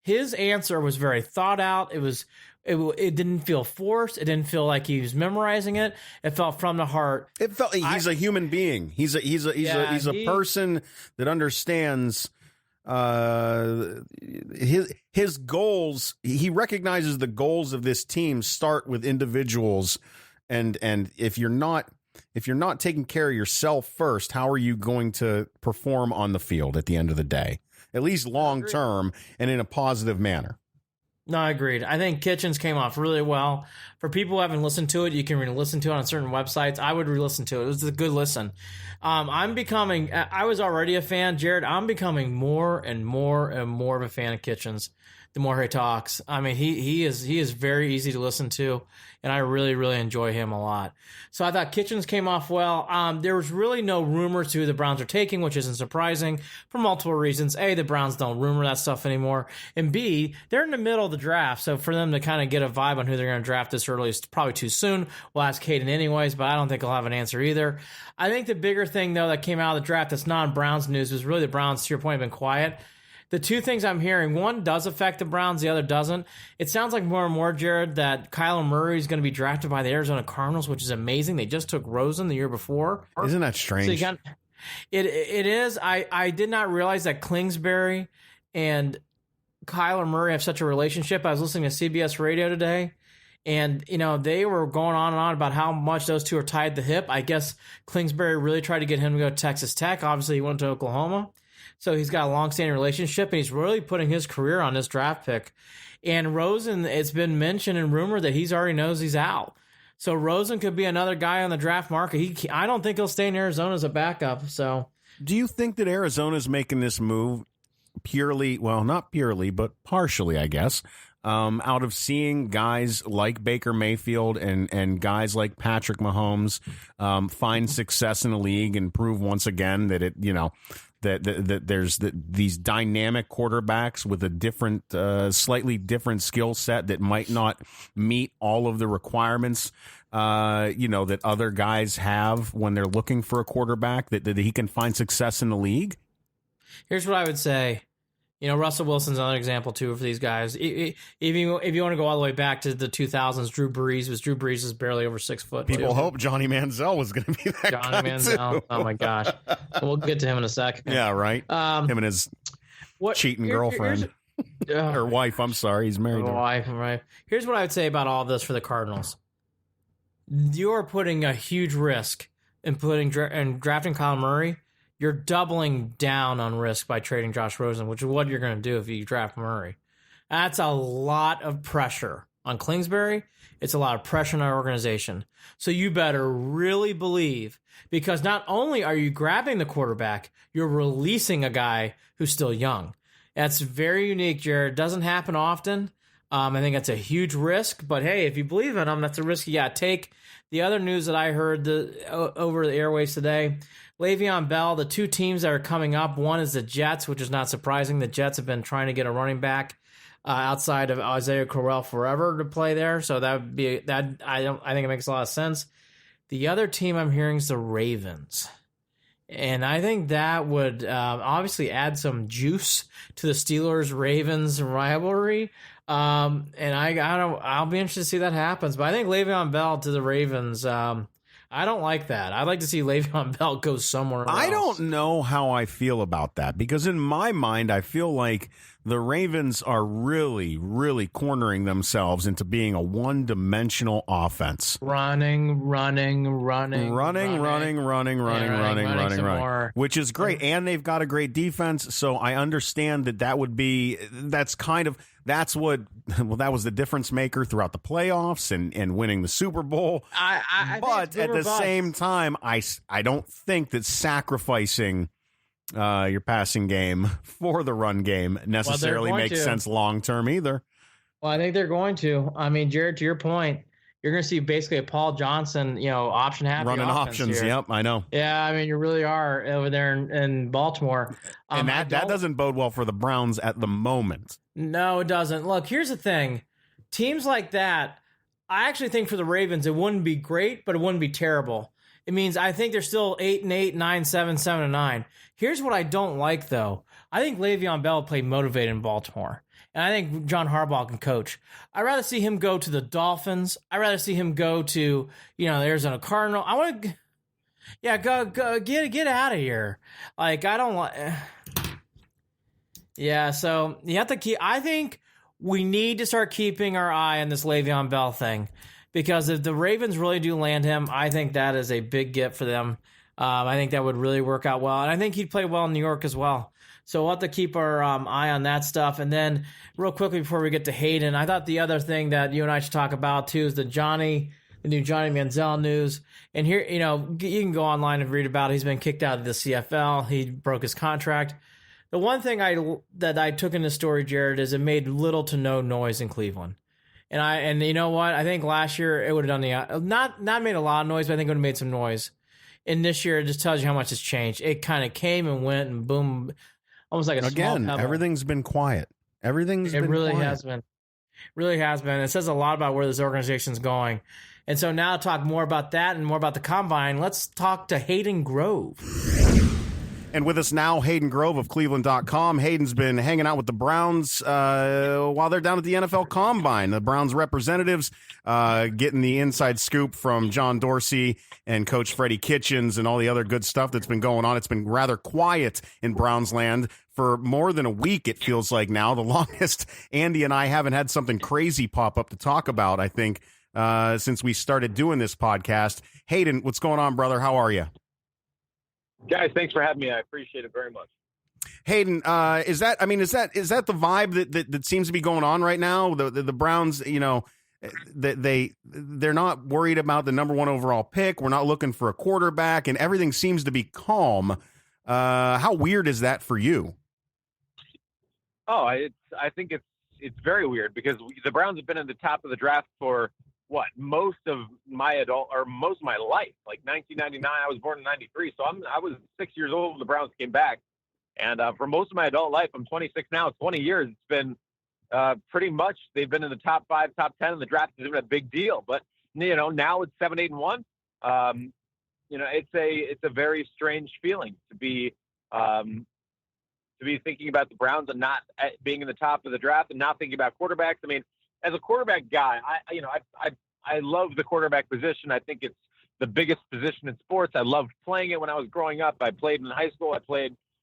his answer was very thought out. It didn't feel forced. It didn't feel like he was memorizing it. It felt from the heart. It felt he's a human being. He's a person that understands his goals. He recognizes the goals of this team start with individuals, and if you're not taking care of yourself first, how are you going to perform on the field at the end of the day? At least long term and in a positive manner. No, I agreed. I think Kitchens came off really well. For people who haven't listened to it, you can re-listen to it on certain websites. I would re-listen to it. It was a good listen. I was already a fan, Jared. I'm becoming more and more and more of a fan of Kitchens the more he talks. I mean, he is very easy to listen to, and I really, really enjoy him a lot. So I thought Kitchens came off well. There was really no rumors to who the Browns are taking, which isn't surprising for multiple reasons. A, the Browns don't rumor that stuff anymore. And B, they're in the middle of the draft. So for them to kind of get a vibe on who they're going to draft this early is probably too soon. We'll ask Hayden anyways, but I don't think he'll have an answer either. I think the bigger thing, though, that came out of the draft that's non-Browns news was really the Browns, to your point, have been quiet. The two things I'm hearing, one does affect the Browns, the other doesn't. It sounds like more and more, Jared, that Kyler Murray is going to be drafted by the Arizona Cardinals, which is amazing. They just took Rosen the year before. Isn't that strange? So it is. I did not realize that Kingsbury and Kyler Murray have such a relationship. I was listening to CBS Radio today, and they were going on and on about how much those two are tied at the hip. I guess Kingsbury really tried to get him to go to Texas Tech. Obviously, he went to Oklahoma. So he's got a long-standing relationship, and he's really putting his career on this draft pick. And Rosen, it's been mentioned and rumored that he's already knows he's out. So Rosen could be another guy on the draft market. I don't think he'll stay in Arizona as a backup. So, do you think that Arizona's making this move purely, well, not purely, but partially, I guess, out of seeing guys like Baker Mayfield and guys like Patrick Mahomes find success in the league and prove once again that that there's these dynamic quarterbacks with a different, slightly different skill set that might not meet all of the requirements, that other guys have when they're looking for a quarterback, that he can find success in the league? Here's what I would say. Russell Wilson's another example, too, for these guys. If you want to go all the way back to the 2000s, Drew Brees was barely over 6 foot. People hope Johnny Manziel was going to be that Johnny guy, Manziel. too. Oh, my gosh. We'll get to him in a second. Yeah, right. Him and his cheating girlfriend. Or wife, I'm sorry. He's married to her. Wife, right. Here's what I would say about all this for the Cardinals. You're putting a huge risk in drafting Kyle Murray. You're doubling down on risk by trading Josh Rosen, which is what you're going to do if you draft Murray. That's a lot of pressure on Kingsbury. It's a lot of pressure on our organization. So you better really believe, because not only are you grabbing the quarterback, you're releasing a guy who's still young. That's very unique, Jared. Doesn't happen often. I think that's a huge risk. But, hey, if you believe in him, that's a risk you got to take. The other news that I heard over the airwaves today, Le'Veon Bell, the two teams that are coming up, one is the Jets, which is not surprising. The Jets have been trying to get a running back outside of Isaiah Crowell forever to play there. So that would be that. I think it makes a lot of sense. The other team I'm hearing is the Ravens. And I think that would obviously add some juice to the Steelers-Ravens rivalry. And I'll be interested to see that happens. But I think Le'Veon Bell to the Ravens, I don't like that. I'd like to see Le'Veon Bell go somewhere else. I don't know how I feel about that, because in my mind, I feel like the Ravens are really, really cornering themselves into being a one-dimensional offense. Running, which is great. And they've got a great defense, so I understand that that was the difference maker throughout the playoffs and winning the Super Bowl. But at the same time, I don't think that sacrificing your passing game for the run game necessarily makes sense long term either. Well, I think they're going to. I mean, Jared, to your point, you're going to see basically a Paul Johnson, option happy running options. Here. Yep, I know. Yeah, I mean, you really are over there in Baltimore, and that doesn't bode well for the Browns at the moment. No, it doesn't. Look, here's the thing: teams like that, I actually think for the Ravens, it wouldn't be great, but it wouldn't be terrible. It means I think they're still 8-8, 9-7, 7-9. Here's what I don't like, though. I think Le'Veon Bell played motivated in Baltimore. And I think John Harbaugh can coach. I'd rather see him go to the Dolphins. I'd rather see him go to, the Arizona Cardinal. I want to, go get out of here. Like, I don't like. Yeah, so you have to keep. I think we need to start keeping our eye on this Le'Veon Bell thing, because if the Ravens really do land him, I think that is a big get for them. I think that would really work out well, and I think he'd play well in New York as well. So we'll have to keep our eye on that stuff. And then real quickly before we get to Hayden, I thought the other thing that you and I should talk about too is the new Johnny Manziel news. And here, you can go online and read about it. He's been kicked out of the CFL. He broke his contract. The one thing that I took in the story, Jared, is it made little to no noise in Cleveland. And you know what? I think last year it would have done not made a lot of noise, but I think it would have made some noise. And this year it just tells you how much it's changed. It kind of came and went and boom. Almost like a small pebble. Everything's been quiet. It really has been. Really has been. It says a lot about where this organization's going. And so now to talk more about that and more about the Combine, let's talk to Hayden Grove. And with us now, Hayden Grove of Cleveland.com. Hayden's been hanging out with the Browns while they're down at the NFL Combine. The Browns representatives getting the inside scoop from John Dorsey and Coach Freddie Kitchens and all the other good stuff that's been going on. It's been rather quiet in Browns land for more than a week, it feels like now. The longest Andy and I haven't had something crazy pop up to talk about, I think, since we started doing this podcast. Hayden, what's going on, brother? How are you? Guys, thanks for having me. I appreciate it very much. Hayden, is that the vibe that seems to be going on right now? The Browns, they're not worried about the number one overall pick. We're not looking for a quarterback, and everything seems to be calm. How weird is that for you? Oh, I think it's very weird because the Browns have been in the top of the draft for most of my life. Like 1999, I was born in '93, so I was 6 years old when the Browns came back, and for most of my adult life, I'm 26 now. 20 years, it's been pretty much they've been in the top 5, top 10, and the draft has been a big deal. But now it's 7, 8, and 1. It's a very strange feeling to be thinking about the Browns and not being in the top of the draft and not thinking about quarterbacks. I mean, as a quarterback guy, I love the quarterback position. I think it's the biggest position in sports. I loved playing it when I was growing up. I played in high school.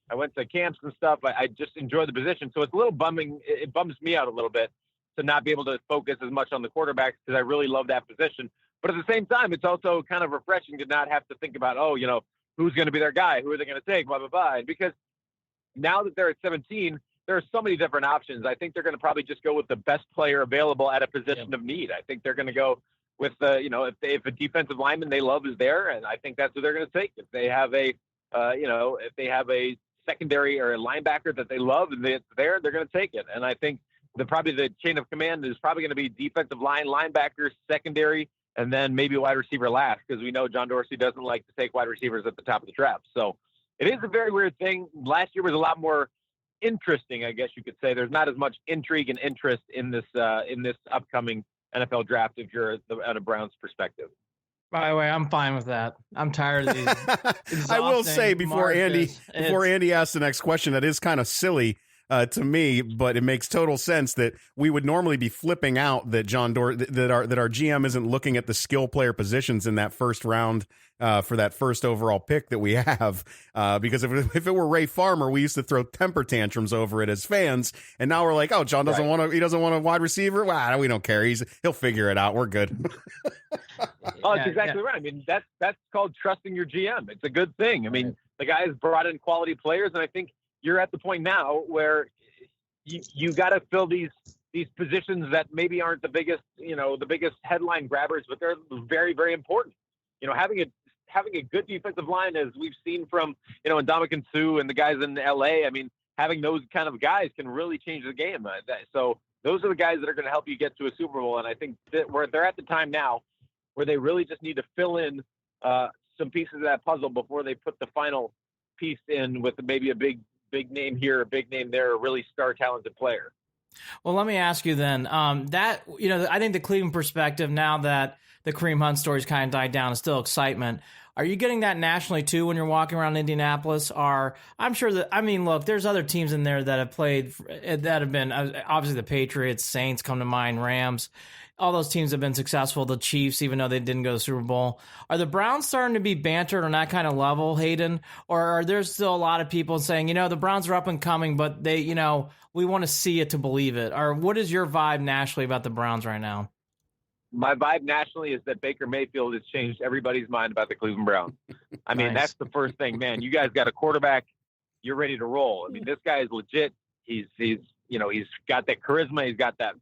I went to camps and stuff. I just enjoy the position. So it's a little bumming. It bums me out a little bit to not be able to focus as much on the quarterbacks because I really love that position. But at the same time, it's also kind of refreshing to not have to think about, who's going to be their guy? Who are they going to take? Blah, blah, blah. And because now that they're at 17, there are so many different options. I think they're going to probably just go with the best player available at a position of need. I think they're going to go with if a defensive lineman they love is there, and I think that's who they're going to take. If they have a secondary or a linebacker that they love and it's there, they're going to take it. And I think probably the chain of command is probably going to be defensive line, linebacker, secondary, and then maybe wide receiver last, because we know John Dorsey doesn't like to take wide receivers at the top of the draft. So it is a very weird thing. Last year was a lot more interesting, I guess you could say. There's not as much intrigue and interest in this upcoming NFL draft if you're at a Browns perspective. By the way, I'm fine with that. I'm tired of these. I will say before marches. Andy asks the next question, that is kind of silly to me, but it makes total sense that we would normally be flipping out that that our GM isn't looking at the skill player positions in that first round for that first overall pick that we have. Because if it were Ray Farmer, we used to throw temper tantrums over it as fans, and now we're like, oh, John doesn't want to. He doesn't want a wide receiver. Well, we don't care. He'll figure it out. We're good. Oh, that's exactly right. I mean, that's called trusting your GM. It's a good thing. I mean, the guy's brought in quality players, and I think you're at the point now where you got to fill these positions that maybe aren't the biggest headline grabbers, but they're very, very important. Having a good defensive line, as we've seen from Ndamukong Suh and the guys in LA. I mean, having those kind of guys can really change the game. So those are the guys that are going to help you get to a Super Bowl. And I think that they're at the time now where they really just need to fill in some pieces of that puzzle before they put the final piece in with maybe a big name here, a big name there, a really star talented player. Well, let me ask you then, I think the Cleveland perspective, now that the Kareem Hunt story's kind of died down, is still excitement. Are you getting that nationally too when you're walking around Indianapolis? I'm sure that, look, there's other teams in there that have played, that have been, obviously the Patriots, Saints come to mind, Rams. All those teams have been successful. The Chiefs, even though they didn't go to the Super Bowl. Are the Browns starting to be bantered on that kind of level, Hayden? Or are there still a lot of people saying, the Browns are up and coming, but they, we want to see it to believe it? Or what is your vibe nationally about the Browns right now? My vibe nationally is that Baker Mayfield has changed everybody's mind about the Cleveland Browns. I mean, Nice. That's the first thing, man. You guys got a quarterback. You're ready to roll. I mean, this guy is legit. He's got that charisma. He's got that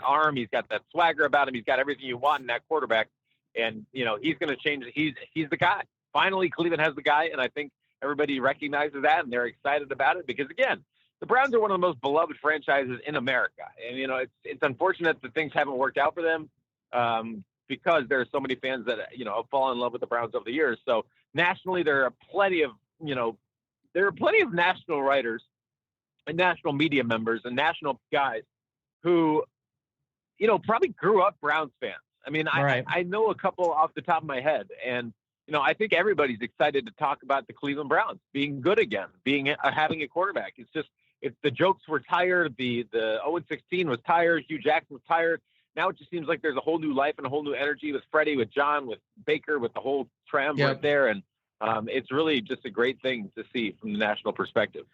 arm. He's got that swagger about him. He's got everything you want in that quarterback. And, he's going to change. He's the guy. Finally, Cleveland has the guy. And I think everybody recognizes that and they're excited about it because, again, the Browns are one of the most beloved franchises in America. And, it's unfortunate that things haven't worked out for them because there are so many fans that, have fallen in love with the Browns over the years. So nationally, there are plenty of national writers and national media members and national guys who, probably grew up Browns fans. I mean, Right. I know a couple off the top of my head, and, I think everybody's excited to talk about the Cleveland Browns being good again, having a quarterback. It's the jokes were tired. The 0-16 was tired. Hugh Jackson was tired. Now it just seems like there's a whole new life and a whole new energy with Freddie, with John, with Baker, with the whole triumvirate there. And it's really just a great thing to see from the national perspective.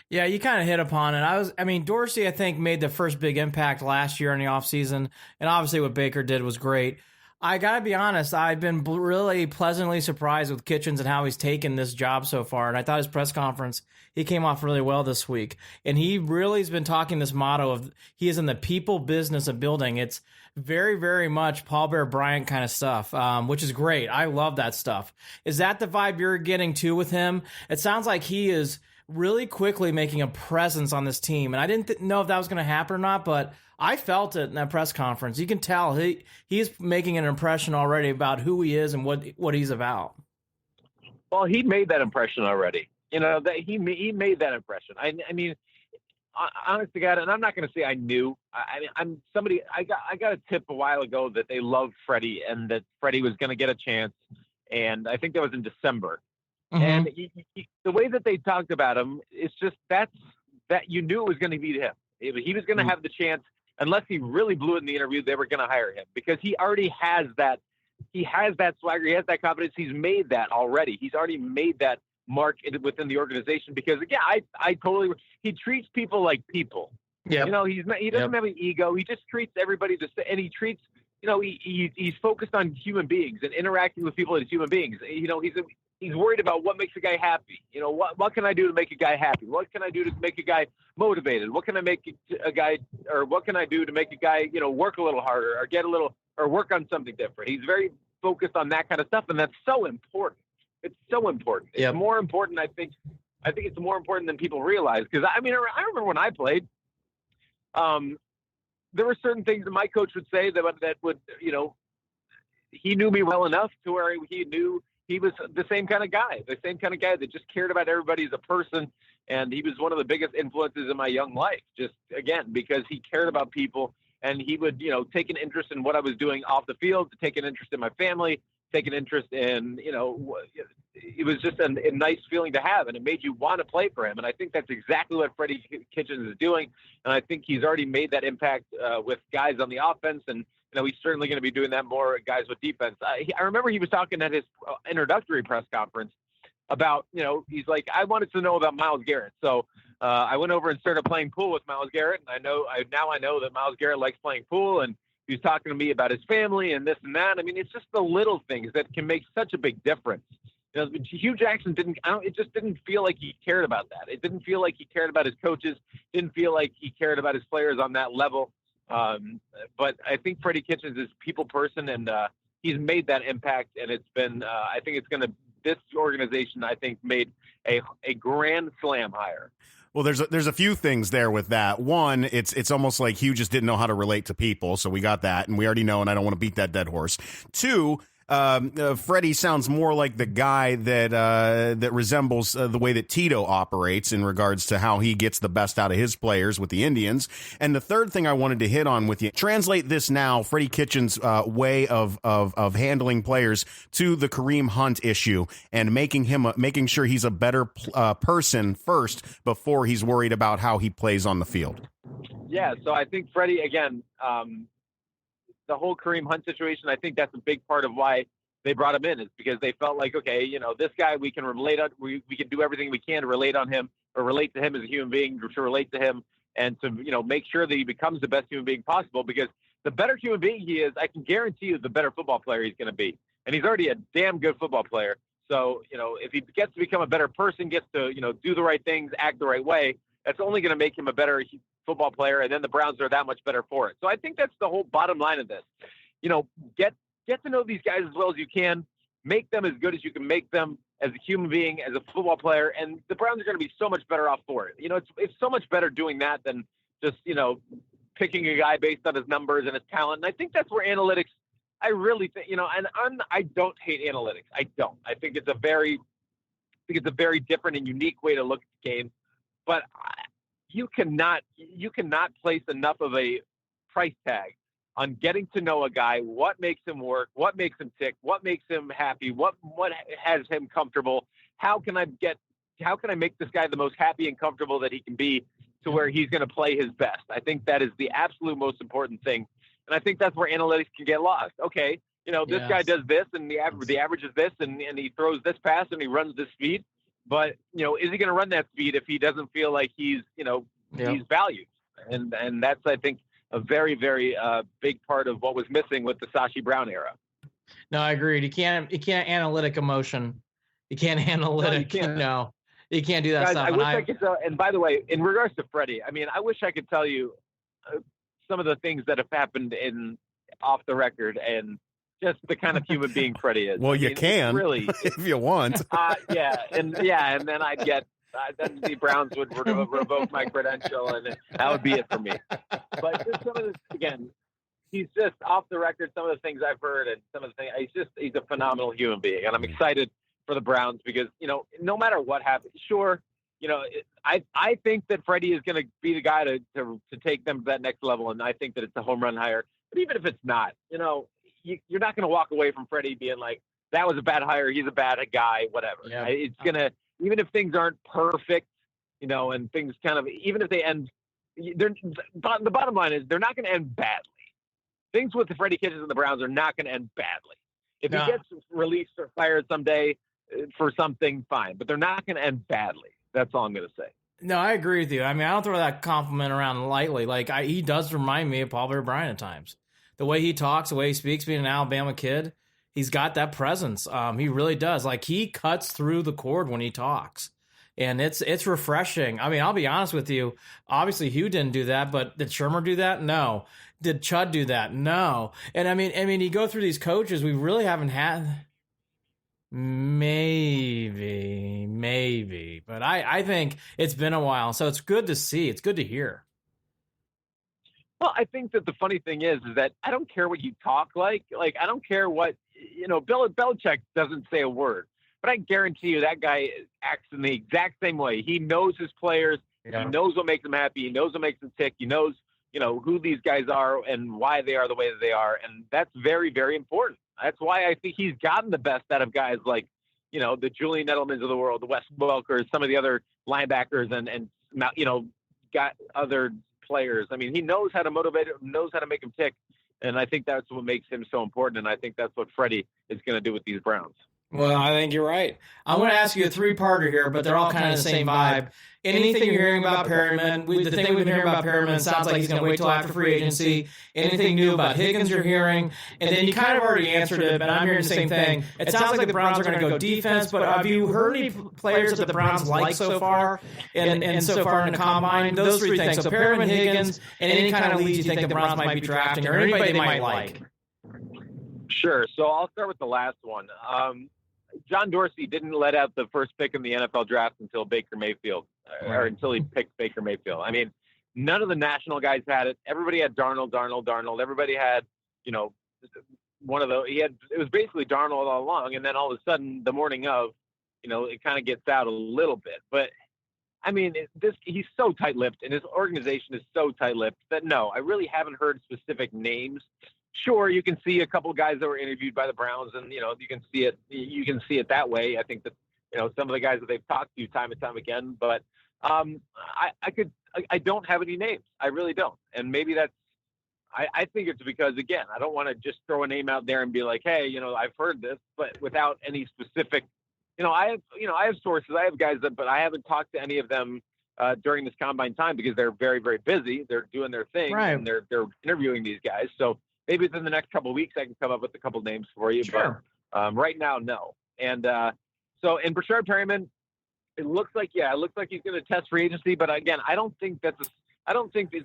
Yeah, you kind of hit upon it. Dorsey, I think, made the first big impact last year in the offseason, and obviously what Baker did was great. I got to be honest, I've been really pleasantly surprised with Kitchens and how he's taken this job so far, and I thought his press conference, he came off really well this week, and he really has been talking this motto of he is in the people business of building. It's very, very much Paul Bear Bryant kind of stuff, which is great. I love that stuff. Is that the vibe you're getting too with him? It sounds like he is really quickly making a presence on this team. And I didn't know if that was going to happen or not, but I felt it in that press conference. You can tell he's making an impression already about who he is and what he's about. Well, he made that impression already. That he made that impression. I mean, honest to God, and I'm not going to say I knew. I got a tip a while ago that they loved Freddie and that Freddie was going to get a chance. And I think that was in December. Mm-hmm. And the way that they talked about him, it's just that you knew it was going to be him. He was going to have the chance, unless he really blew it in the interview, they were going to hire him because he already has that. He has that swagger. He has that confidence. He's made that already. He's already made that mark within the organization because, again, he treats people like people. Yeah. He doesn't have an ego. He just treats everybody and he treats, he's focused on human beings and interacting with people as human beings. He's worried about what makes a guy happy. What can I do to make a guy happy? What can I do to make a guy motivated? What can I make a guy, or what can I do to make a guy, work a little harder or get a little, or work on something different? He's very focused on that kind of stuff. And that's so important. It's so important. It's more important. I think it's more important than people realize. Cause I remember when I played, there were certain things that my coach would say that would, he knew me well enough to where he knew he was the same kind of guy that just cared about everybody as a person. And he was one of the biggest influences in my young life, just again, because he cared about people and he would, take an interest in what I was doing off the field, take an interest in my family, take an interest in, it was just a nice feeling to have. And it made you want to play for him. And I think that's exactly what Freddie Kitchens is doing. And I think he's already made that impact with guys on the offense. And, he's certainly going to be doing that more guys with defense. I remember he was talking at his introductory press conference about, he's like, I wanted to know about Myles Garrett. So I went over and started playing pool with Myles Garrett. And I know that Myles Garrett likes playing pool, and he was talking to me about his family and this and that. I mean, it's just the little things that can make such a big difference. Hugh Jackson it just didn't feel like he cared about that. It didn't feel like he cared about his coaches. Didn't feel like he cared about his players on that level. But I think Freddie Kitchens is a people person, and he's made that impact. And it's been, I think this organization, I think, made a grand slam hire. Well, there's a few things there with that. One, it's almost like Hugh just didn't know how to relate to people, so we got that, and we already know, and I don't want to beat that dead horse. Two, Freddie sounds more like the guy that resembles the way that Tito operates in regards to how he gets the best out of his players with the Indians. And the third thing I wanted to hit on with you, translate this now, Freddie Kitchens' way of handling players to the Kareem Hunt issue and making sure he's a better person first before he's worried about how he plays on the field. Yeah, so I think Freddie, again, the whole Kareem Hunt situation, I think that's a big part of why they brought him in, is because they felt like, okay, this guy, we can relate on, we can do everything we can to relate on him, or relate to him as a human being, to relate to him, and to, make sure that he becomes the best human being possible, because the better human being he is, I can guarantee you the better football player he's going to be. And he's already a damn good football player. So, if he gets to become a better person, gets to, do the right things, act the right way, that's only going to make him a better football player, and then the Browns are that much better for it. So I think that's the whole bottom line of this. Get to know these guys as well as you can, make them as good as you can make them as a human being, as a football player, and the Browns are going to be so much better off for it. It's so much better doing that than just, picking a guy based on his numbers and his talent. And I think that's where analytics, I really think, I don't hate analytics. I don't. I think it's a very different and unique way to look at the game. But you cannot place enough of a price tag on getting to know a guy, what makes him work, what makes him tick, what makes him happy, what has him comfortable. How can I make this guy the most happy and comfortable that he can be to where he's going to play his best? I think that is the absolute most important thing. And I think that's where analytics can get lost. Okay, this guy does this, and the average is this, and he throws this pass and he runs this speed. But, is he going to run that speed if he doesn't feel like he's valued? And that's, I think, a very, very big part of what was missing with the Sashi Brown era. No, I agreed. You can't analytic emotion. You can't analytic. No, you can't do that Guys, stuff. I wish I could tell. And by the way, in regards to Freddie, I wish I could tell you some of the things that have happened off the record and just the kind of human being Freddie is. Well, you can really, if you want. and then I'd get Then the Browns would revoke my credential, and that would be it for me. But just some of this, again, he's just off the record. Some of the things I've heard, and some of the things, he's a phenomenal human being, and I'm excited for the Browns because no matter what happens, sure, I think that Freddie is going to be the guy to take them to that next level, and I think that it's a home run hire. But even if it's not, you're not going to walk away from Freddie being like, that was a bad hire, he's a bad guy, whatever. Yeah. It's gonna, even if things aren't perfect, and things kind of, even if they end, the bottom line is they're not going to end badly. Things with the Freddie Kitchens and the Browns are not going to end badly. If he gets released or fired someday for something, fine, but they're not going to end badly. That's all I'm going to say. No, I agree with you. I mean, I don't throw that compliment around lightly. Like, he does remind me of Paul Bear Bryant at times. The way he talks, the way he speaks, being an Alabama kid, he's got that presence. He really does. Like, he cuts through the cord when he talks, and it's refreshing. I mean, I'll be honest with you. Obviously, Hugh didn't do that, but did Shermer do that? No. Did Chud do that? No. And I mean, you go through these coaches, we really haven't had. Maybe, but I think it's been a while, so it's good to see. It's good to hear. Well, I think that the funny thing is that I don't care what you talk like. Like, I don't care what, Belichick doesn't say a word, but I guarantee you that guy acts in the exact same way. He knows his players. Yeah. He knows what makes them happy. He knows what makes them tick. He knows, who these guys are and why they are the way that they are. And that's very, very important. That's why I think he's gotten the best out of guys like, the Julian Edelmans of the world, the Wes Welkers, some of the other linebackers and got other players. I mean, he knows how to motivate him, knows how to make him tick. And I think that's what makes him so important. And I think that's what Freddie is going to do with these Browns. Well, I think you're right. I'm going to ask you a three-parter here, but they're all kind of the same vibe. Anything you're hearing about Perryman, the thing we've been hearing about Perryman sounds like he's going to wait till after free agency. Anything new about Higgins you're hearing? And then you kind of already answered it, but I'm hearing the same thing. It sounds like the Browns are going to go defense, but have you heard any players that the Browns like so far and so far in the combine? Those three things. So Perryman, Higgins, and any kind of leads you think the Browns might be drafting or anybody they might like. Sure. So I'll start with the last one. John Dorsey didn't let out the first pick in the NFL draft until Baker Mayfield, or until he picked Baker Mayfield. I mean, none of the national guys had it. Everybody had Darnold. Everybody had, one of the, it was basically Darnold all along. And then all of a sudden, the morning of, it kind of gets out a little bit. But I mean, he's so tight-lipped, and his organization is so tight-lipped that no, I really haven't heard specific names. Sure, you can see a couple of guys that were interviewed by the Browns, and you can see it. You can see it that way. I think that some of the guys that they've talked to time and time again. But I don't have any names. I really don't. And maybe that's. I think it's because again, I don't want to just throw a name out there and be like, hey, I've heard this, but without any specific. I have sources. I have guys but I haven't talked to any of them during this combine time because they're very, very busy. They're doing their thing, right. And they're interviewing these guys. So. Maybe within the next couple of weeks, I can come up with a couple of names for you. Sure. But right now, no. And so in Brashard Perryman, it looks like he's going to test free agency. But again, I don't think it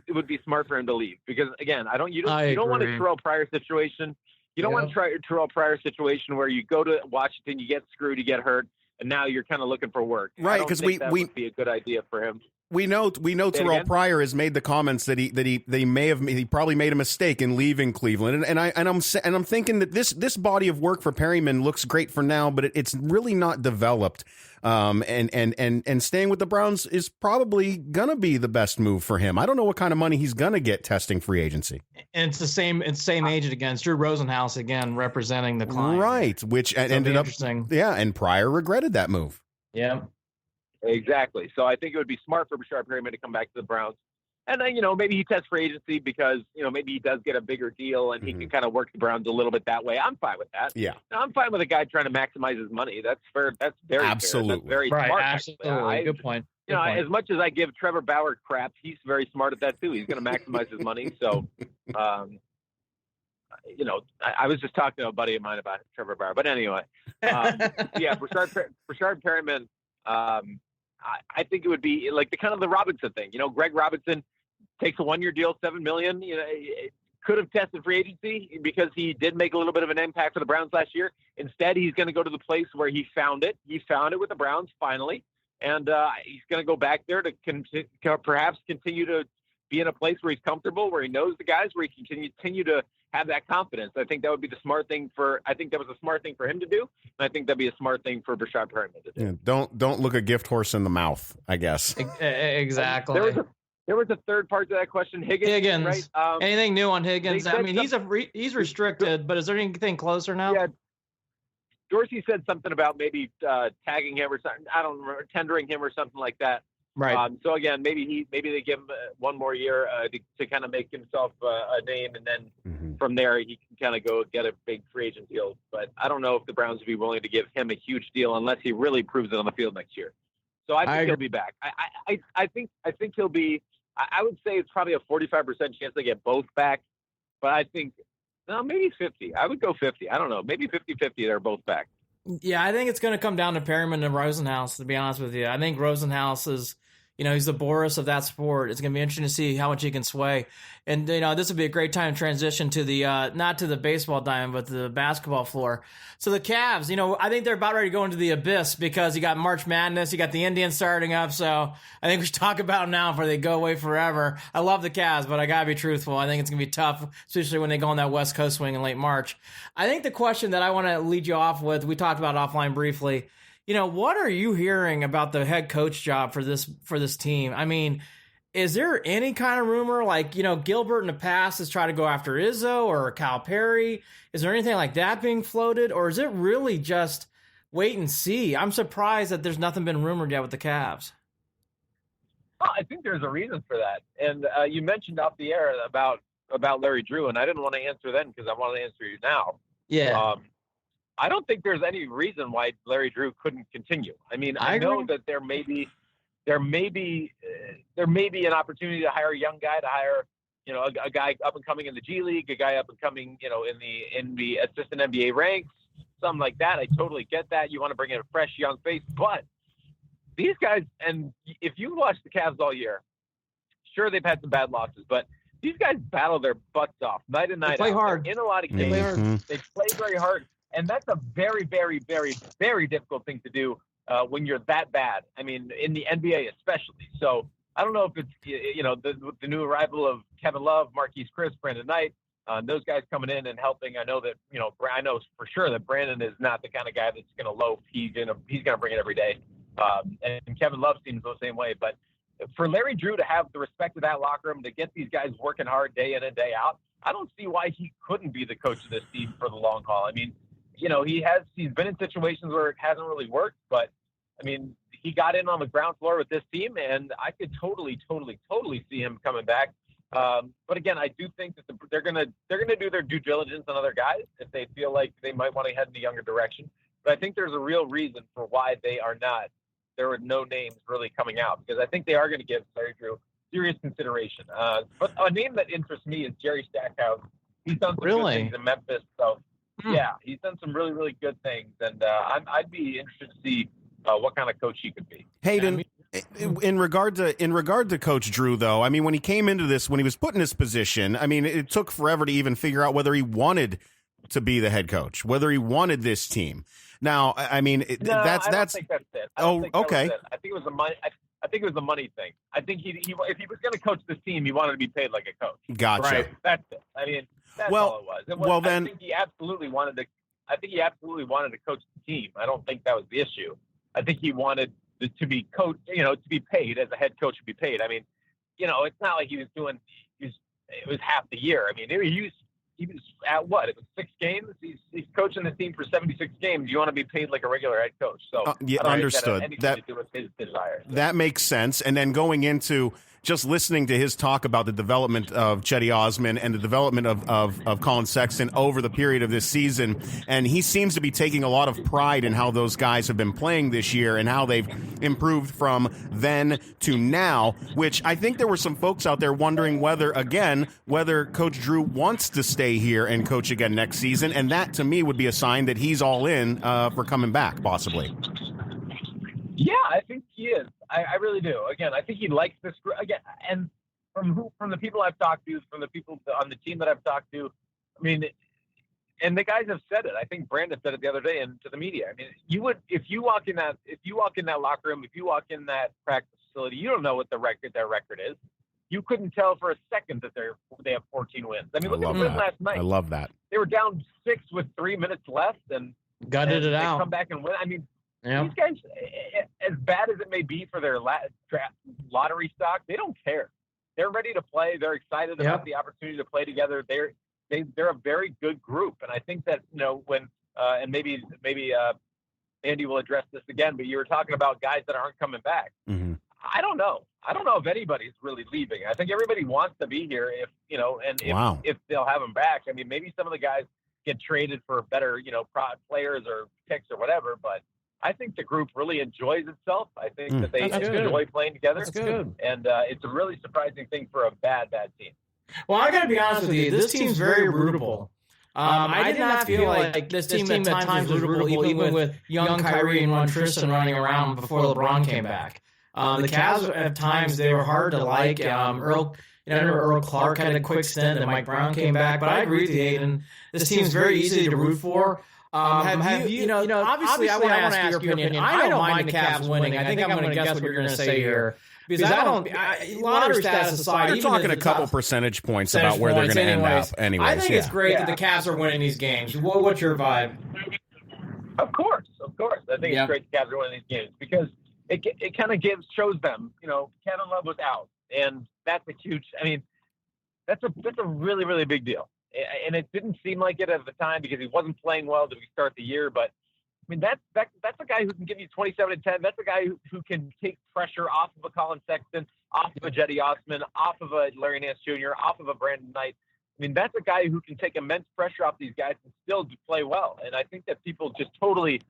would be smart for him to leave because again, you don't want a Terrell Pryor situation. You don't want to try a Terrell Pryor situation where you go to Washington, you get screwed, you get hurt, and now you're kind of looking for work. Right? Because that would be a good idea for him. We know Terrell Pryor has made the comments that he probably made a mistake in leaving Cleveland, and I'm thinking that this body of work for Perryman looks great for now, but it's really not developed. And staying with the Browns is probably gonna be the best move for him. I don't know what kind of money he's gonna get testing free agency. And it's the same agent again. Drew Rosenhaus again representing the client, right? Which ended up and Pryor regretted that move. Yeah. Exactly. So I think it would be smart for Brashard Perryman to come back to the Browns. And then, maybe he tests free agency because, maybe he does get a bigger deal and he can kind of work the Browns a little bit that way. I'm fine with that. Yeah. I'm fine with a guy trying to maximize his money. That's fair. That's very absolutely fair. That's very right, smart. Absolutely. Good point. As much as I give Trevor Bauer crap, he's very smart at that too. He's going to maximize his money. So, I was just talking to a buddy of mine about Trevor Bauer. But anyway, Brashard Perryman, I think it would be like the Robinson thing. Greg Robinson takes a 1-year deal, $7 million. Could have tested free agency because he did make a little bit of an impact for the Browns last year. Instead, he's going to go to the place where he found it. He found it with the Browns finally, and he's going to go back there to perhaps continue to be in a place where he's comfortable, where he knows the guys, where he can continue to have that confidence. I think that would be the smart thing I think that was a smart thing for him to do. And I think that'd be a smart thing for Brashad Perriman to do. Yeah, don't look a gift horse in the mouth, I guess. Exactly. There was a third part to that question. Higgins. Right? Anything new on Higgins? I mean, he's restricted, but is there anything closer now? Yeah. Dorsey said something about maybe tagging him or something. I don't remember, tendering him or something like that. Right. So again, maybe they give him one more year to kind of make himself a name, and then from there he can kind of go get a big free agent deal. But I don't know if the Browns would be willing to give him a huge deal unless he really proves it on the field next year. So I think he'll be back. I think he'll be. I would say it's probably a 45% chance they get both back, but I think maybe 50. I would go 50. I don't know, maybe 50-50. They're both back. Yeah, I think it's going to come down to Perriman and Rosenhaus, to be honest with you. I think Rosenhaus is, he's the Boris of that sport. It's going to be interesting to see how much he can sway. And, this would be a great time to transition to the, not to the baseball diamond, but to the basketball floor. So the Cavs, I think they're about ready to go into the abyss because you got March Madness, you got the Indians starting up. So I think we should talk about them now before they go away forever. I love the Cavs, but I got to be truthful. I think it's going to be tough, especially when they go on that West Coast swing in late March. I think the question that I want to lead you off with, we talked about offline briefly. What are you hearing about the head coach job for this team? I mean, is there any kind of rumor like, Gilbert in the past has tried to go after Izzo or Calipari? Is there anything like that being floated, or is it really just wait and see? I'm surprised that there's nothing been rumored yet with the Cavs. Well, I think there's a reason for that. And you mentioned off the air about Larry Drew, and I didn't want to answer then because I want to answer you now. Yeah. I don't think there's any reason why Larry Drew couldn't continue. I mean, I know that there may be an opportunity to hire a young guy, to hire, a guy up and coming in the G League, a guy up and coming, in the assistant NBA ranks, something like that. I totally get that. You want to bring in a fresh young face, but these guys, and if you watch the Cavs all year, sure, they've had some bad losses, but these guys battle their butts off night and night. They play hard. They're in a lot of games. They play very hard. And that's a very, very, very, very difficult thing to do when you're that bad. I mean, in the NBA especially. So I don't know if it's, the new arrival of Kevin Love, Marquise Chris, Brandon Knight, those guys coming in and helping. I know that, I know for sure that Brandon is not the kind of guy that's going to loaf. He's going to bring it every day. And Kevin Love seems the same way. But for Larry Drew to have the respect of that locker room, to get these guys working hard day in and day out, I don't see why he couldn't be the coach of this team for the long haul. I mean, he's been in situations where it hasn't really worked, but I mean, he got in on the ground floor with this team, and I could totally see him coming back. But again, I do think that they're gonna do their due diligence on other guys if they feel like they might want to head in a younger direction. But I think there's a real reason for why they are not. There are no names really coming out, because I think they are going to give Larry Drew serious consideration. But a name that interests me is Jerry Stackhouse. He's done some good things in Memphis, so. Yeah, he's done some really, really good things, and I'd be interested to see what kind of coach he could be. Hayden, in regard to Coach Drew, though, I mean, when he came into this, when he was put in this position, I mean, it took forever to even figure out whether he wanted to be the head coach, whether he wanted this team. Now, I mean, I don't think that's it. Okay. I think it was a money. I think it was a money thing. I think he if he was going to coach this team, he wanted to be paid like a coach. Gotcha. Right. That's it. I mean. That's all it was. I think he absolutely wanted to. I think he absolutely wanted to coach the team. I don't think that was the issue. I think he wanted to be coach. To be paid as a head coach to be paid. I mean, it's not like he was doing. It was half the year. I mean, he was at what? It was 6 games. He's coaching the team for 76 games. You want to be paid like a regular head coach. So yeah, understood. That to do with his desire. So. That makes sense. And then going into just listening to his talk about the development of Chetty Osman and the development of Colin Sexton over the period of this season, and he seems to be taking a lot of pride in how those guys have been playing this year and how they've improved from then to now, which I think there were some folks out there wondering whether Coach Drew wants to stay here and coach again next season, and that to me would be a sign that he's all in for coming back, possibly. Yeah, I think he is. I really do. Again, I think he likes this group. Again, and from the people I've talked to, from the people on the team that I've talked to, I mean, And the guys have said it. I think Brandon said it the other day and to the media. I mean, you would if you walk in that locker room, if you walk in that practice facility, you don't know what their record is. You couldn't tell for a second that they have 14 wins. I mean, look at the win last night. I love that. They were down 6 with 3 minutes left and gutted it out. Come back and win. I mean, these guys, as bad as it may be for their draft lottery stock, they don't care. They're ready to play. They're excited about the opportunity to play together. They're a very good group, and I think that when and maybe Andy will address this again, but you were talking about guys that aren't coming back. Mm-hmm. I don't know if anybody's really leaving. I think everybody wants to be here if they'll have them back. I mean, maybe some of the guys get traded for better players or picks or whatever, but I think the group really enjoys itself. I think that they enjoy playing together. That's good. And it's a really surprising thing for a bad team. Well, I got to be honest with you. This team's very rootable. I did not feel like this team at times was rootable, even with young Kyrie and Tristan running around before LeBron came back. The Cavs at times they were hard to like. Earl Clark had a quick stint, and Mike Brown came back. But I agree with you, Hayden. This team's very easy to root for. Obviously, I want to ask your opinion. I don't mind the Cavs winning. I think I'm going to guess what you're going to say here. Because lottery stats aside, you're talking a couple percentage points about where they're going to end up. Anyways, I think it's great that the Cavs are winning these games. What's your vibe? Of course. I think it's great the Cavs are winning these games because it kind of shows them. Kevin Love was out, and that's a huge. I mean, that's a really, really big deal. And it didn't seem like it at the time because he wasn't playing well to start the year. But I mean, that's a guy who can give you 27 and 10. That's a guy who can take pressure off of a Colin Sexton, off of a Jetty Osman, off of a Larry Nance Jr., off of a Brandon Knight. I mean, that's a guy who can take immense pressure off these guys and still play well. And I think that people just totally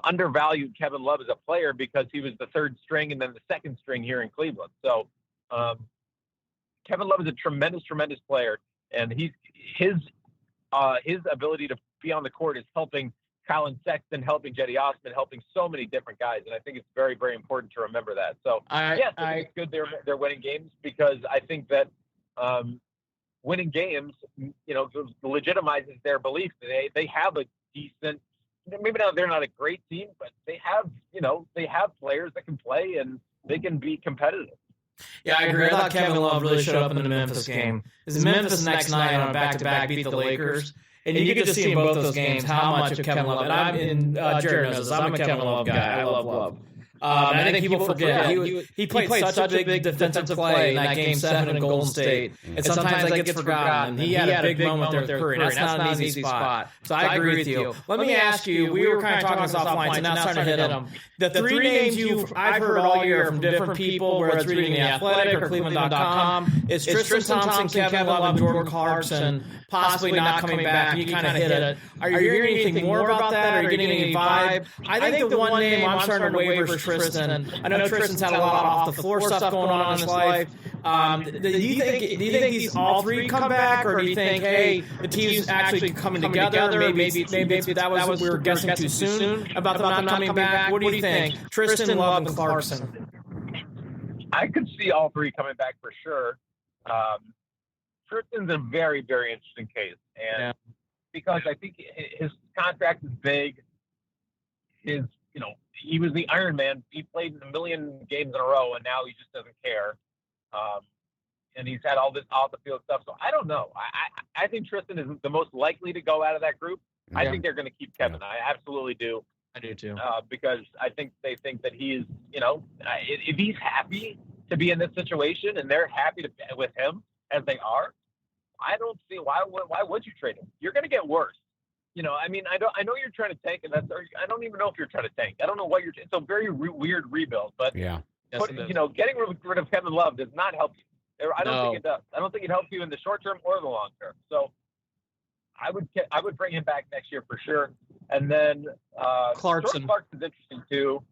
undervalued Kevin Love as a player because he was the third string and then the second string here in Cleveland. So Kevin Love is a tremendous, tremendous player. And his ability to be on the court is helping Colin Sexton, helping Jetty Osman, helping so many different guys. And I think it's very, very important to remember that. So, I think it's good they're winning games because I think that winning games, legitimizes their belief. They have a decent, maybe they're not a great team, but they have players that can play and they can be competitive. Yeah, I agree. I thought Kevin Love really showed up in the Memphis game. Because Memphis next night on a back-to-back beat the Lakers. And you could just see in both those games how much of Kevin Love. And Jared knows this. I'm a Kevin Love guy. I love Love. I think people forget he played such a big defensive play in that Game 7 in Golden State. And sometimes that gets forgotten. And he had a big moment there with Curry. That's not an easy spot. So I agree with you. Let me ask you, we were kind of talking this offline, so now it's starting to hit them. The three names I've heard all year from different people, whether it's reading The Athletic or Cleveland.com, is Tristan Thompson, Kevin Love, and Jordan Clarkson possibly not coming back. You kind of hit it. Are you hearing anything more about that? Are you getting any vibe? I think the one name I'm starting to waver is Tristan. I know Tristan's had a lot of off the floor stuff going on in his life. Do you think these all three come back, or do you think, hey, the team's actually coming together? Maybe that was we were guessing too soon about them not coming back. What do you think? Tristan, Love, and Clarkson. I could see all three coming back for sure. Tristan's a very, very interesting case, and because I think his contract is big. He was the Iron Man. He played a million games in a row, and now he just doesn't care. And he's had all this off-the-field stuff. So I don't know. I think Tristan is the most likely to go out of that group. Yeah. I think they're going to keep Kevin. I absolutely do. I do too. Because I think they think that he's, if he's happy to be in this situation and they're happy with him as they are, I don't see why would you trade him? You're going to get worse. I know you're trying to tank, and I don't even know if you're trying to tank. I don't know what it's a very weird rebuild, but getting rid of Kevin Love does not help you. I don't think it does. I don't think it helps you in the short term or the long term. So I would bring him back next year for sure. And then Clarkson is interesting too.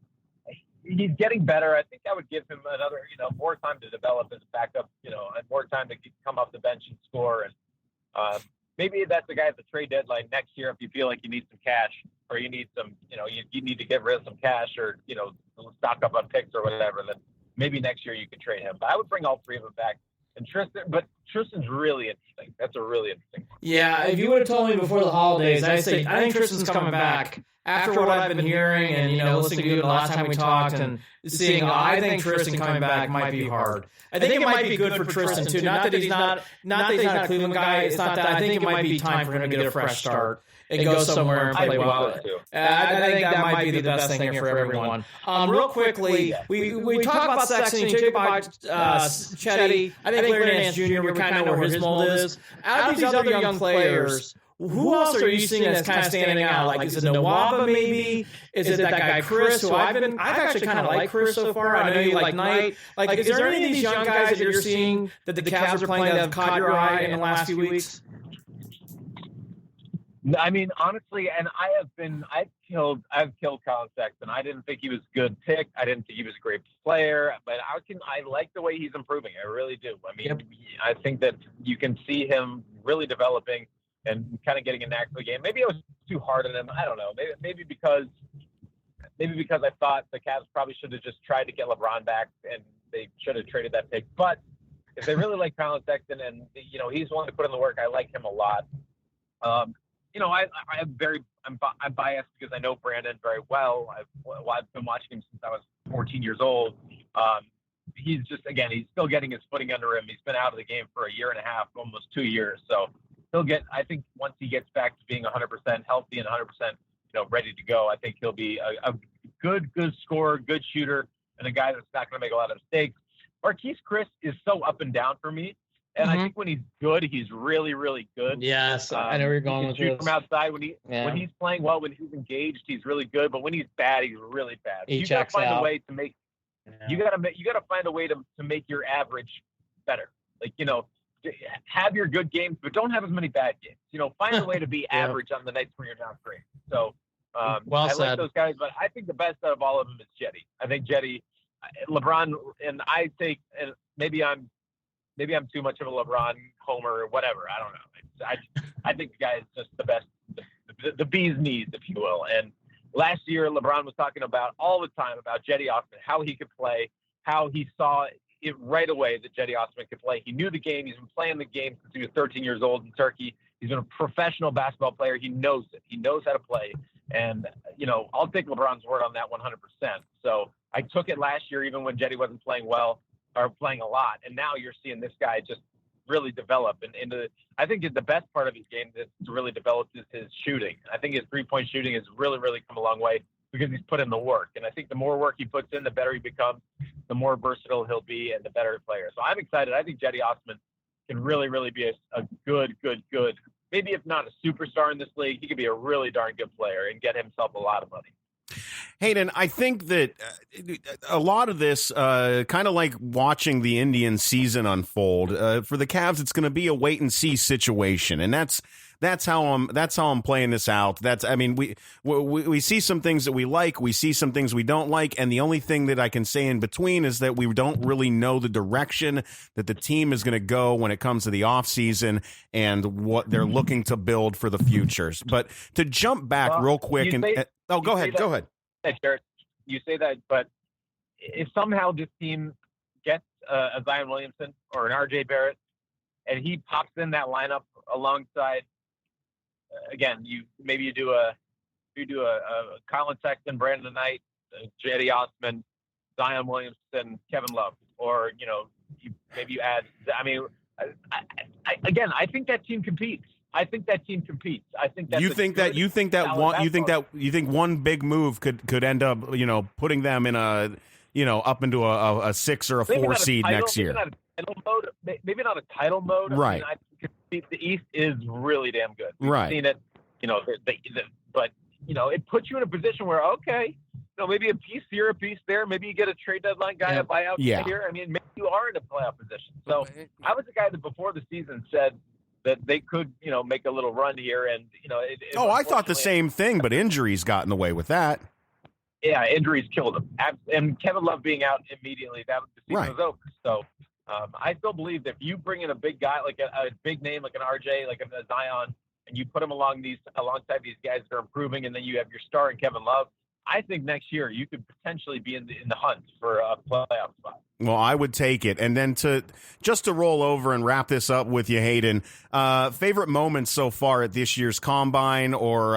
He's getting better. I think I would give him another, more time to develop as a backup, and more time to come off the bench and score. And maybe that's the guy at the trade deadline next year if you feel like you need some cash or you need some, you need to get rid of some cash or, stock up on picks or whatever. Then maybe next year you could trade him. But I would bring all three of them back And Tristan's really interesting. That's a really interesting one. Yeah, if you would have told me before the holidays, I'd say I think Tristan's coming back. After what I've been hearing and, listening to you the last time we talked and seeing, I think Tristan coming back might be hard. I think it might be good for Tristan, too. Not that he's not a Cleveland guy. It's not that. I think it might be time for him to get a fresh start and go somewhere and play well. I think that might be the best thing here for everyone. Real quickly, we talk about Sexton, you talk about Chetty. I think Larry Nance Jr., we kind of know where his mold is. Out of these other young players, who else are you seeing as kind of standing out? Like, is it Nawaba maybe? Is it that guy Chris? Who I've actually kind of liked Chris so far. I know you like Knight. Like, is there any of these young guys that you're seeing that the Cavs are playing that have caught your eye in the last few weeks? I mean, honestly, and I've killed Colin Sexton. I didn't think he was a good pick. I didn't think he was a great player, but I like the way he's improving. I really do. I mean, I think that you can see him really developing and kind of getting a knack for the game. Maybe I was too hard on him. I don't know. Maybe because I thought the Cavs probably should have just tried to get LeBron back and they should have traded that pick. But if they really like Colin Sexton and he's willing to put in the work, I like him a lot. I'm biased because I know Brandon very well. I've been watching him since I was 14 years old. He's still getting his footing under him. He's been out of the game for a year and a half, almost 2 years. So I think once he gets back to being 100% healthy and 100%, ready to go, I think he'll be a good scorer, good shooter, and a guy that's not going to make a lot of mistakes. Marquise Chris is so up and down for me. And I think when he's good, he's really, really good. Yes, I know where you're going with this. Shoot from outside when he's playing well, when he's engaged, he's really good. But when he's bad, he's really bad. You got to find a way to make. You got to find a way to make your average better. Like have your good games, but don't have as many bad games. Find a way to be average on the nights where you're not great. So I like those guys, but I think the best out of all of them is Jetty. I think Jetty, LeBron, and maybe I'm too much of a LeBron homer or whatever. I don't know. I think the guy is just the best, the bee's knees, if you will. And last year, LeBron was talking about all the time about Jetty Osman, how he could play, how he saw it right away that Jetty Osman could play. He knew the game. He's been playing the game since he was 13 years old in Turkey. He's been a professional basketball player. He knows it. He knows how to play. And, I'll take LeBron's word on that 100%. So I took it last year, even when Jetty wasn't playing well or playing a lot. And now you're seeing this guy just really develop. And I think the best part of his game that's really developed is his shooting. I think his three-point shooting has really, really come a long way because he's put in the work. And I think the more work he puts in, the better he becomes, the more versatile he'll be and the better player. So I'm excited. I think Jetty Osman can really, really be a good, maybe if not a superstar in this league, he could be a really darn good player and get himself a lot of money. Hayden, I think that a lot of this, kind of like watching the Indian season unfold, for the Cavs, it's going to be a wait and see situation, and that's how I'm playing this out. We see some things that we like, we see some things we don't like, and the only thing that I can say in between is that we don't really know the direction that the team is going to go when it comes to the offseason and what they're looking to build for the futures. But to jump back real quick go ahead. Hey, Jared, you say that, but if somehow this team gets a Zion Williamson or an RJ Barrett, and he pops in that lineup alongside, again, you do a Colin Sexton, Brandon Knight, Jetty Osman, Zion Williamson, Kevin Love, or maybe you add. I mean, I think that team competes. I think that team competes. I think that you think one big move could end up putting them in up into a 6 or a 4 seed next year. Maybe not a title mode. Right. I think the East is really damn good. We've right. seen it. But it puts you in a position where maybe a piece here, a piece there. Maybe you get a trade deadline guy, a buyout here. I mean, maybe you are in a playoff position. So I was the guy that before the season said that they could, make a little run here. And, I thought the same thing, but injuries got in the way with that. Yeah, injuries killed him. And Kevin Love being out immediately, the season was over. So I still believe that if you bring in a big guy, like a big name, like an RJ, like a Zion, and you put him alongside these guys that are improving, and then you have your star in Kevin Love, I think next year you could potentially be in the hunt for a playoff spot. Well, I would take it. And then to roll over and wrap this up with you, Hayden, favorite moments so far at this year's Combine, or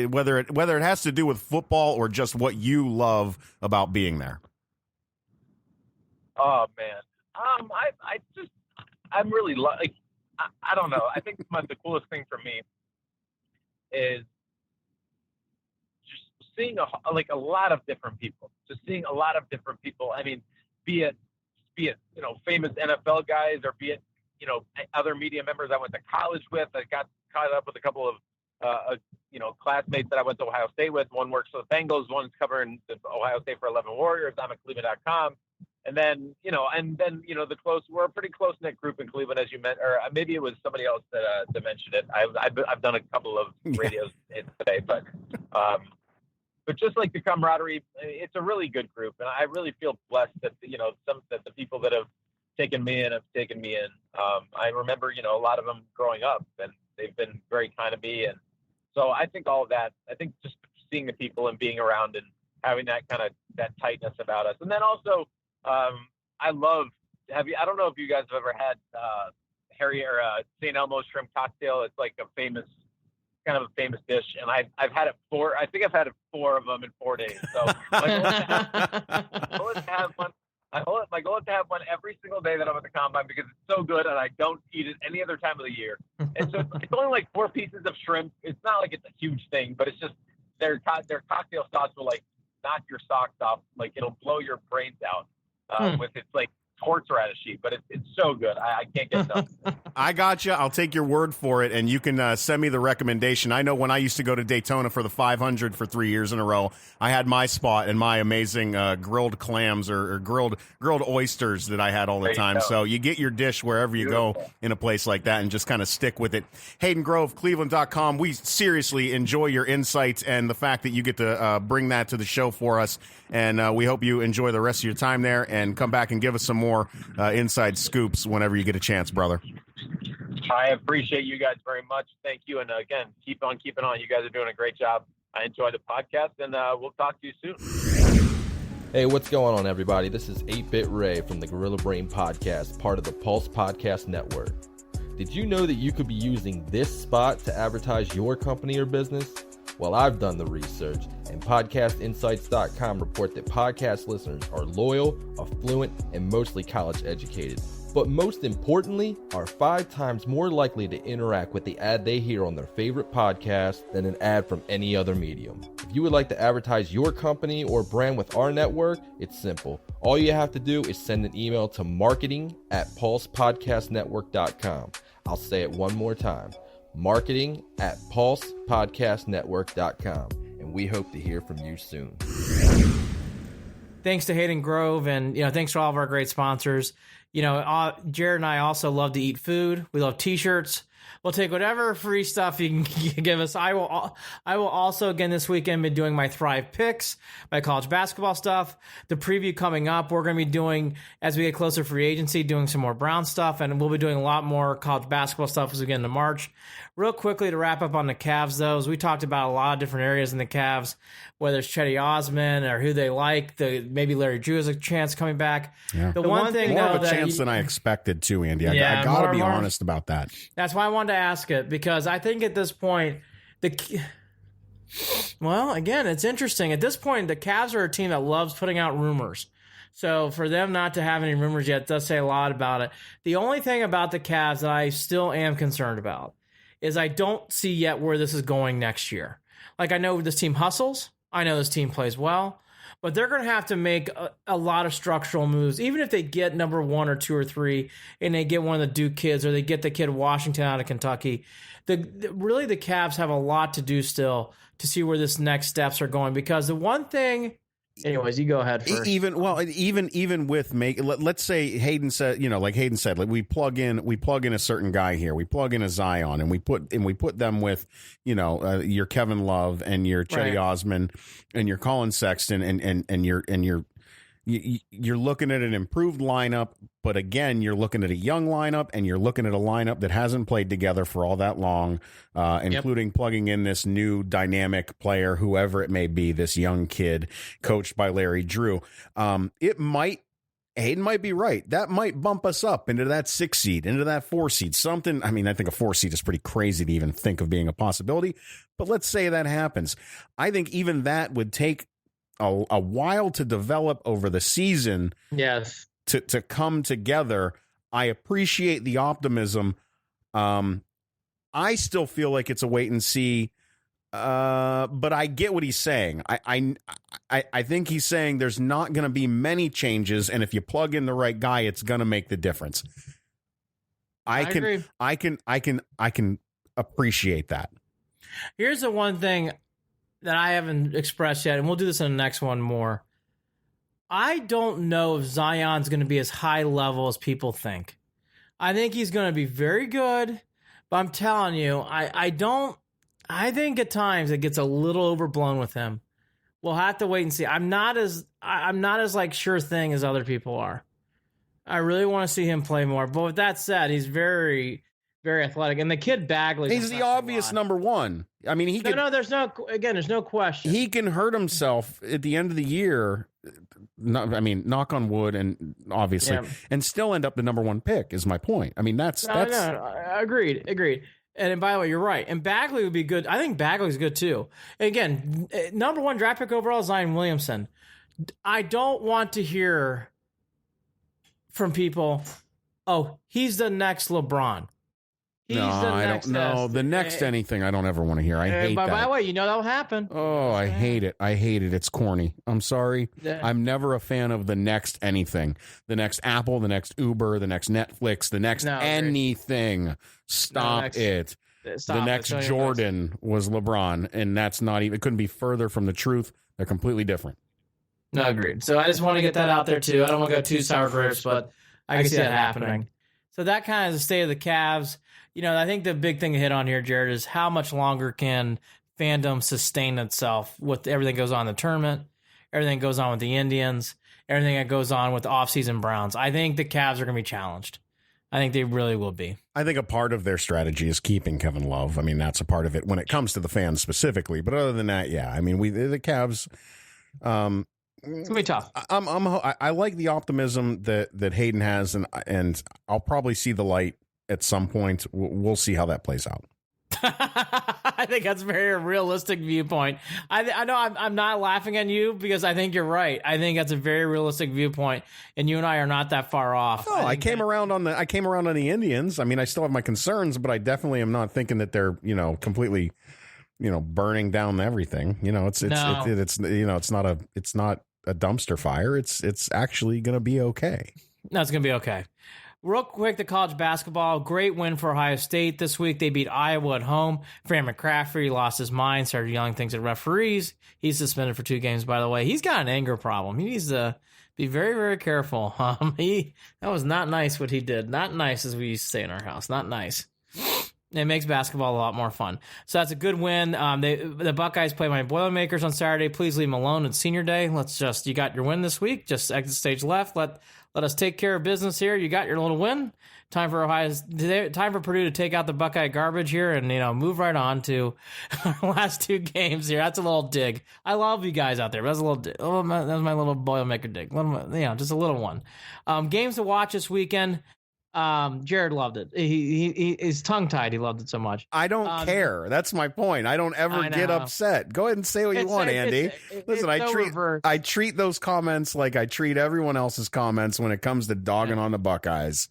whether it has to do with football or just what you love about being there. Oh man, I'm really like, I don't know. I think the coolest thing for me is just seeing a lot of different people. Just seeing a lot of different people. I mean, be it famous NFL guys, or be it other media members I went to college with. I got caught up with a couple of classmates that I went to Ohio State with. One works for the Bengals, one's covering the Ohio State for 11 Warriors. I'm at Cleveland.com. And then, we're a pretty close knit group in Cleveland, as you meant, or maybe it was somebody else that mentioned it. I've done a couple of radios today, but just like the camaraderie, it's a really good group, and I really feel blessed that the people that have taken me in have taken me in. I remember a lot of them growing up, and they've been very kind to me, and so I think all of that. I think just seeing the people and being around and having that kind of that tightness about us, and then also. I don't know if you guys have ever had Harry or St. Elmo's shrimp cocktail. It's like a famous dish, and I've had it I think I've had 4 of them in 4 days. So my goal is to have one. My goal is to have one every single day that I'm at the Combine, because it's so good, and I don't eat it any other time of the year. And so it's only like 4 pieces of shrimp. It's not like it's a huge thing, but it's just their cocktail sauce will like knock your socks off. Like, it'll blow your brains out. With its like horseradish sheet, but it's so good. I can't get enough. I got you. I'll take your word for it, and you can send me the recommendation. I know when I used to go to Daytona for the 500 for 3 years in a row, I had my spot and my amazing grilled clams or grilled oysters that I had all the time. So you get your dish wherever you go in a place like that, and just kind of stick with it. Hayden Grove, Cleveland.com. We seriously enjoy your insights and the fact that you get to bring that to the show for us. And we hope you enjoy the rest of your time there, and come back and give us some more inside scoops whenever you get a chance, brother. I appreciate you guys very much. Thank you. And again, keep on keeping on. You guys are doing a great job. I enjoyed the podcast, and we'll talk to you soon. Hey, what's going on, everybody? This is 8-Bit Ray from the Gorilla Brain Podcast, part of the Pulse Podcast Network. Did you know that you could be using this spot to advertise your company or business? Well, I've done the research, and podcastinsights.com report that podcast listeners are loyal, affluent, and mostly college educated. But most importantly, are 5 times more likely to interact with the ad they hear on their favorite podcast than an ad from any other medium. If you would like to advertise your company or brand with our network, it's simple. All you have to do is send an email to marketing@pulsepodcastnetwork.com. I'll say it one more time. marketing@pulsepodcastnetwork.com, and we hope to hear from you soon. Thanks to Hayden Grove, and thanks to all of our great sponsors. Jared and I also love to eat food. We love t-shirts. We'll take whatever free stuff you can give us. I will also, again, this weekend be doing my Thrive picks, my college basketball stuff. The preview coming up, we're going to be doing, as we get closer to free agency, doing some more Brown stuff, and we'll be doing a lot more college basketball stuff as we get into March. Real quickly to wrap up on the Cavs, though, as we talked about a lot of different areas in the Cavs, whether it's Chetty Osman or who they like, maybe Larry Drew has a chance coming back. Yeah. The one thing, more of a chance than I expected too, Andy. I got to be honest about that. That's why I wanted to ask it, because I think at this point, again, it's interesting. At this point, the Cavs are a team that loves putting out rumors. So for them not to have any rumors yet does say a lot about it. The only thing about the Cavs that I still am concerned about is I don't see yet where this is going next year. Like, I know this team hustles. I know this team plays well. But they're going to have to make a lot of structural moves, even if they get number 1 or 2 or 3, and they get one of the Duke kids, or they get the kid Washington out of Kentucky. Really, the Cavs have a lot to do still to see where this next steps are going. Because the one thing, anyways, you go ahead first. Even with let's say Hayden said, like Hayden said, like we plug in a certain guy here, we plug in a Zion, and we put them with, your Kevin Love and your Chetty Osman and your Colin Sexton and your you're looking at an improved lineup, but again, you're looking at a young lineup, and you're looking at a lineup that hasn't played together for all that long, including plugging in this new dynamic player, whoever it may be, this young kid coached by Larry Drew. Hayden might be right. That might bump us up into that 6 seed, into that 4 seed, something. I mean, I think a 4 seed is pretty crazy to even think of being a possibility, but let's say that happens. I think even that would take a while to develop over the season. Yes. To come together. I appreciate the optimism. I still feel like it's a wait and see. But I get what he's saying. I think he's saying there's not going to be many changes, and if you plug in the right guy, it's going to make the difference. I agree. I can appreciate that. Here's the one thing that I haven't expressed yet, and we'll do this in the next one more. I don't know if Zion's going to be as high level as people think. I think he's going to be very good, but I'm telling you, I think at times it gets a little overblown with him. We'll have to wait and see. I'm not as like sure thing as other people are. I really want to see him play more. But with that said, he's very, very athletic. And the kid Bagley, he's the obvious number one. I mean, there's no question. He can hurt himself at the end of the year. Knock on wood, and obviously, and still end up the number one pick is my point. I mean, that's agreed. And by the way, you're right. And Bagley would be good. I think Bagley's good too. And again, number one draft pick overall, Zion Williamson. I don't want to hear from people, oh, he's the next LeBron. I don't know. The next anything I don't ever want to hear. I hate that. By the way, you know that'll happen. Oh, I hate it. It's corny. I'm sorry. Yeah. I'm never a fan of the next anything. The next Apple, the next Uber, the next Netflix, the next anything. Stop it. The next Jordan was LeBron, and that's not even, it couldn't be further from the truth. They're completely different. No, agreed. So I just want to get that out there too. I don't want to go too sour grapes, but I can see that happening. So that kind of is the state of the Cavs. You know, I think the big thing to hit on here, Jared, is how much longer can fandom sustain itself with everything that goes on in the tournament, everything that goes on with the Indians, everything that goes on with the offseason Browns. I think the Cavs are going to be challenged. I think they really will be. I think a part of their strategy is keeping Kevin Love. I mean, that's a part of it when it comes to the fans specifically. But other than that, yeah, I mean, the Cavs. It's gonna be tough. I like the optimism that Hayden has, and I'll probably see the light at some point. We'll see how that plays out. I think that's a very realistic viewpoint. I know I'm not laughing at you because I think you're right. I think that's a very realistic viewpoint, and you and I are not that far off. Oh, I came around on the Indians. I mean, I still have my concerns, but I definitely am not thinking that they're completely burning down everything. It's not a dumpster fire. It's actually going to be okay. No, it's going to be okay. Real quick, the college basketball, great win for Ohio State this week. They beat Iowa at home. Fran McCaffrey lost his mind, started yelling things at referees. He's suspended for 2 games, by the way. He's got an anger problem. He needs to be very, very careful. That was not nice what he did. Not nice, as we used to say in our house. Not nice. It makes basketball a lot more fun. So that's a good win. The Buckeyes play my Boilermakers on Saturday. Please leave them alone. It's senior day. You got your win this week. Just exit stage left. Let us take care of business here. You got your little win. Time for Purdue to take out the Buckeye garbage here and move right on to our last 2 games here. That's a little dig. I love you guys out there. That's a little dig. That was my little Boilermaker dig. Just a little one. Games to watch this weekend. Jared loved it. He's tongue tied. He loved it so much. I don't care. That's my point. I don't ever get upset. Go ahead and say what you want, Andy. Listen, I treat those comments like I treat everyone else's comments when it comes to dogging on the Buckeyes.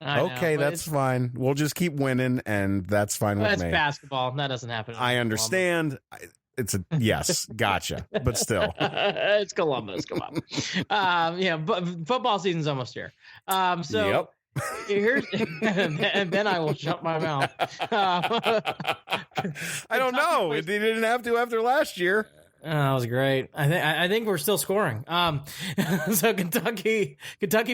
Okay, that's fine. We'll just keep winning, and that's fine with me. That's basketball. That doesn't happen. I understand. Yes, gotcha. But still, it's Columbus. Come on. But football season's almost here. Yep. Here's and then I will shut my mouth. I don't know. It didn't have to after last year. Oh, that was great. I think we're still scoring. So Kentucky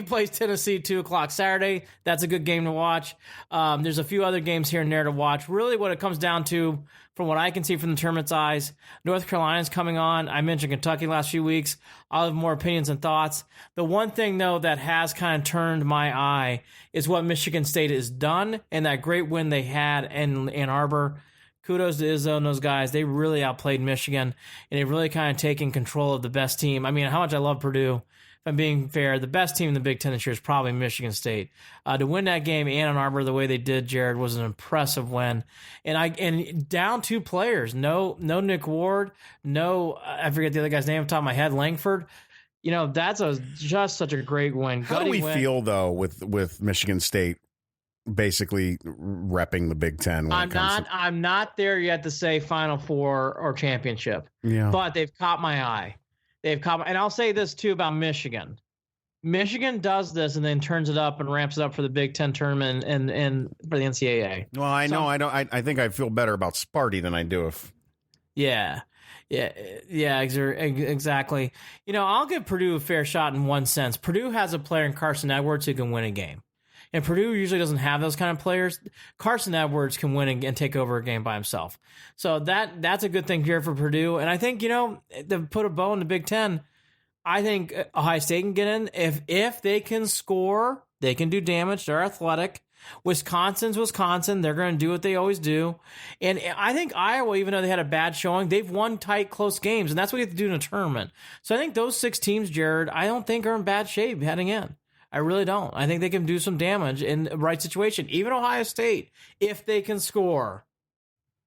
plays Tennessee 2:00 Saturday. That's a good game to watch. There's a few other games here and there to watch. Really, what it comes down to, from what I can see from the tournament's eyes, North Carolina's coming on. I mentioned Kentucky last few weeks. I'll have more opinions and thoughts. The one thing though that has kind of turned my eye is what Michigan State has done and that great win they had in Ann Arbor. Kudos to Izzo and those guys. They really outplayed Michigan, and they've really kind of taken control of the best team. I mean, how much I love Purdue. If I'm being fair, the best team in the Big Ten this year is probably Michigan State. To win that game in Ann Arbor the way they did, Jared, was an impressive win. And down 2 players. No Nick Ward. No, I forget the other guy's name off the top of my head, Langford. That's just such a great win. How do we feel, though, with Michigan State basically repping the Big Ten? I'm not there yet to say Final Four or championship. Yeah. But they've caught my eye. And I'll say this too about Michigan. Michigan does this and then turns it up and ramps it up for the Big Ten tournament and for the NCAA. Well, I know. I think I feel better about Sparty than I do if. Yeah, exactly. I'll give Purdue a fair shot in one sense. Purdue has a player in Carson Edwards who can win a game. And Purdue usually doesn't have those kind of players. Carson Edwards can win and take over a game by himself. So that's a good thing here for Purdue. And I think, to put a bow in the Big Ten, I think Ohio State can get in. If they can score, they can do damage. They're athletic. Wisconsin's Wisconsin. They're going to do what they always do. And I think Iowa, even though they had a bad showing, they've won tight, close games. And that's what you have to do in a tournament. So I think those 6 teams, Jared, I don't think are in bad shape heading in. I really don't. I think they can do some damage in the right situation. Even Ohio State, if they can score,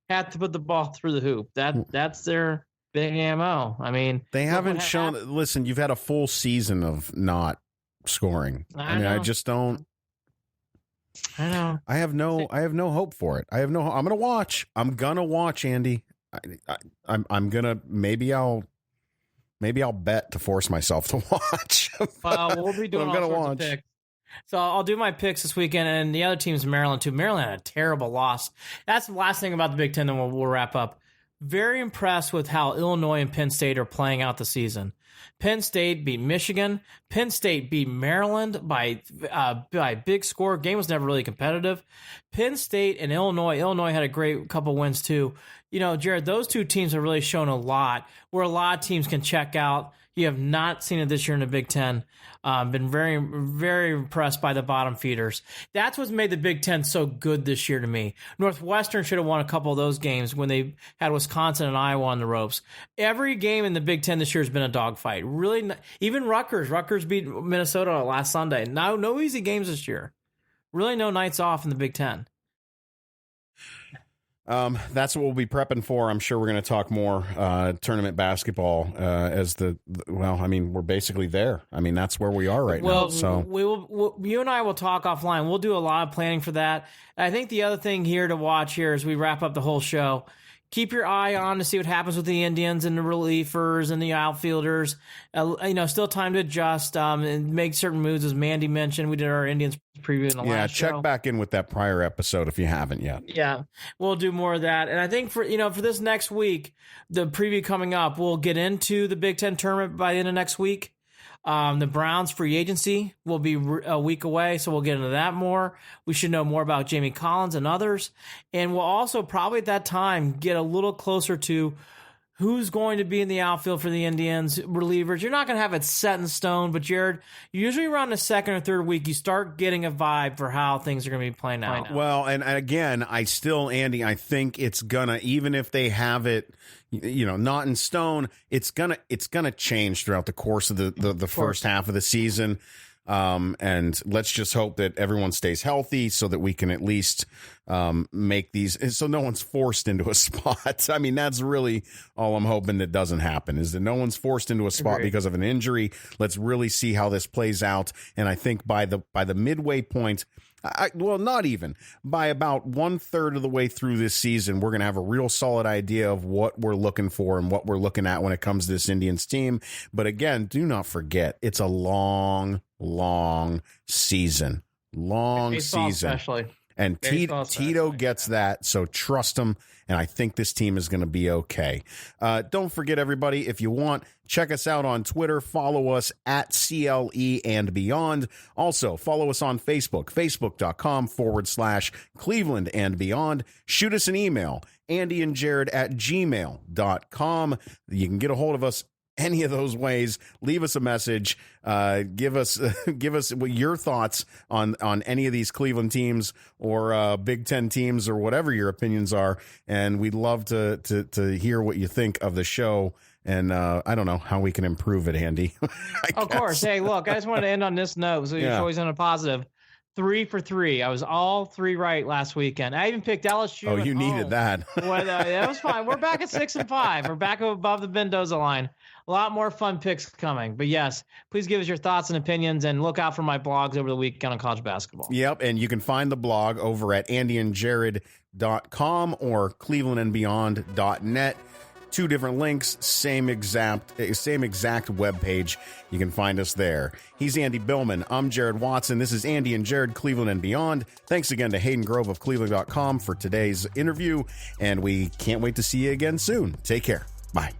have to put the ball through the hoop. That's their big ammo. I mean, they haven't shown. Listen, you've had a full season of not scoring. I just don't. I know. I have no hope for it. I'm gonna watch. I'm gonna watch, Andy. I'm gonna maybe I'll bet to force myself to watch. We'll be doing all sorts of picks. So I'll do my picks this weekend, and the other team's Maryland, too. Maryland had a terrible loss. That's the last thing about the Big Ten, then we'll wrap up. Very impressed with how Illinois and Penn State are playing out the season. Penn State beat Michigan. Penn State beat Maryland by big score. Game was never really competitive. Penn State and Illinois. Illinois had a great couple wins, too. Jared, those 2 teams have really shown a lot where a lot of teams can check out. You have not seen it this year in the Big Ten. Been very, very impressed by the bottom feeders. That's what's made the Big Ten so good this year to me. Northwestern should have won a couple of those games when they had Wisconsin and Iowa on the ropes. Every game in the Big Ten this year has been a dogfight. Really, even Rutgers. Rutgers beat Minnesota last Sunday. No easy games this year. Really no nights off in the Big Ten. That's what we'll be prepping for. I'm sure we're going to talk more tournament basketball we're basically there. I mean, that's where we are right now. So you and I will talk offline. We'll do a lot of planning for that. I think the other thing here to watch here as we wrap up the whole show, keep your eye on to see what happens with the Indians and the relievers and the outfielders. Still time to adjust and make certain moves, as Mandy mentioned. We did our Indians preview in the last show. Check back in with that prior episode if you haven't yet. Yeah, we'll do more of that. And I think for this next week, the preview coming up, we'll get into the Big Ten tournament by the end of next week. The Browns free agency will be a week away, so we'll get into that more. We should know more about Jamie Collins and others. And we'll also probably at that time get a little closer to who's going to be in the outfield for the Indians, relievers. You're not going to have it set in stone, but Jared, usually around the second or third week, you start getting a vibe for how things are going to be playing out. Well, and again, Andy, I think it's gonna, even if they have it, not in stone, it's gonna change throughout the course of the first half of the season. And let's just hope that everyone stays healthy so that we can at least make these, so no one's forced into a spot. I mean, that's really all I'm hoping that doesn't happen, is that no one's forced into a spot because of an injury. Let's really see how this plays out. And I think by the midway point, not even, by about 1/3 of the way through this season, we're going to have a real solid idea of what we're looking for and what we're looking at when it comes to this Indians team. But again, do not forget, it's a long season. Long baseball season. Especially. And Tito gets that, so trust him. And I think this team is going to be okay. Don't forget, everybody, if you want, check us out on Twitter. Follow us at CLE and Beyond. Also, follow us on Facebook, facebook.com/Cleveland and Beyond. Shoot us an email, andyandjared@gmail.com. You can get a hold of us any of those ways. Leave us a message. Give us your thoughts on any of these Cleveland teams or Big Ten teams or whatever your opinions are. And we'd love to hear what you think of the show. And I don't know how we can improve it, Andy. Of course. Hey, look, I just wanted to end on this note. So you're always on a positive. 3 for 3. I was all 3 right last weekend. I even picked LSU. Oh, you needed that. That was fine. We're back at 6-5. We're back above the Mendoza line. A lot more fun picks coming. But yes, please give us your thoughts and opinions, and look out for my blogs over the weekend on college basketball. Yep, and you can find the blog over at andyandjared.com or clevelandandbeyond.net. 2 different links, same exact webpage. You can find us there. He's Andy Billman. I'm Jared Watson. This is Andy and Jared, Cleveland and Beyond. Thanks again to Hayden Grove of Cleveland.com for today's interview, and we can't wait to see you again soon. Take care. Bye.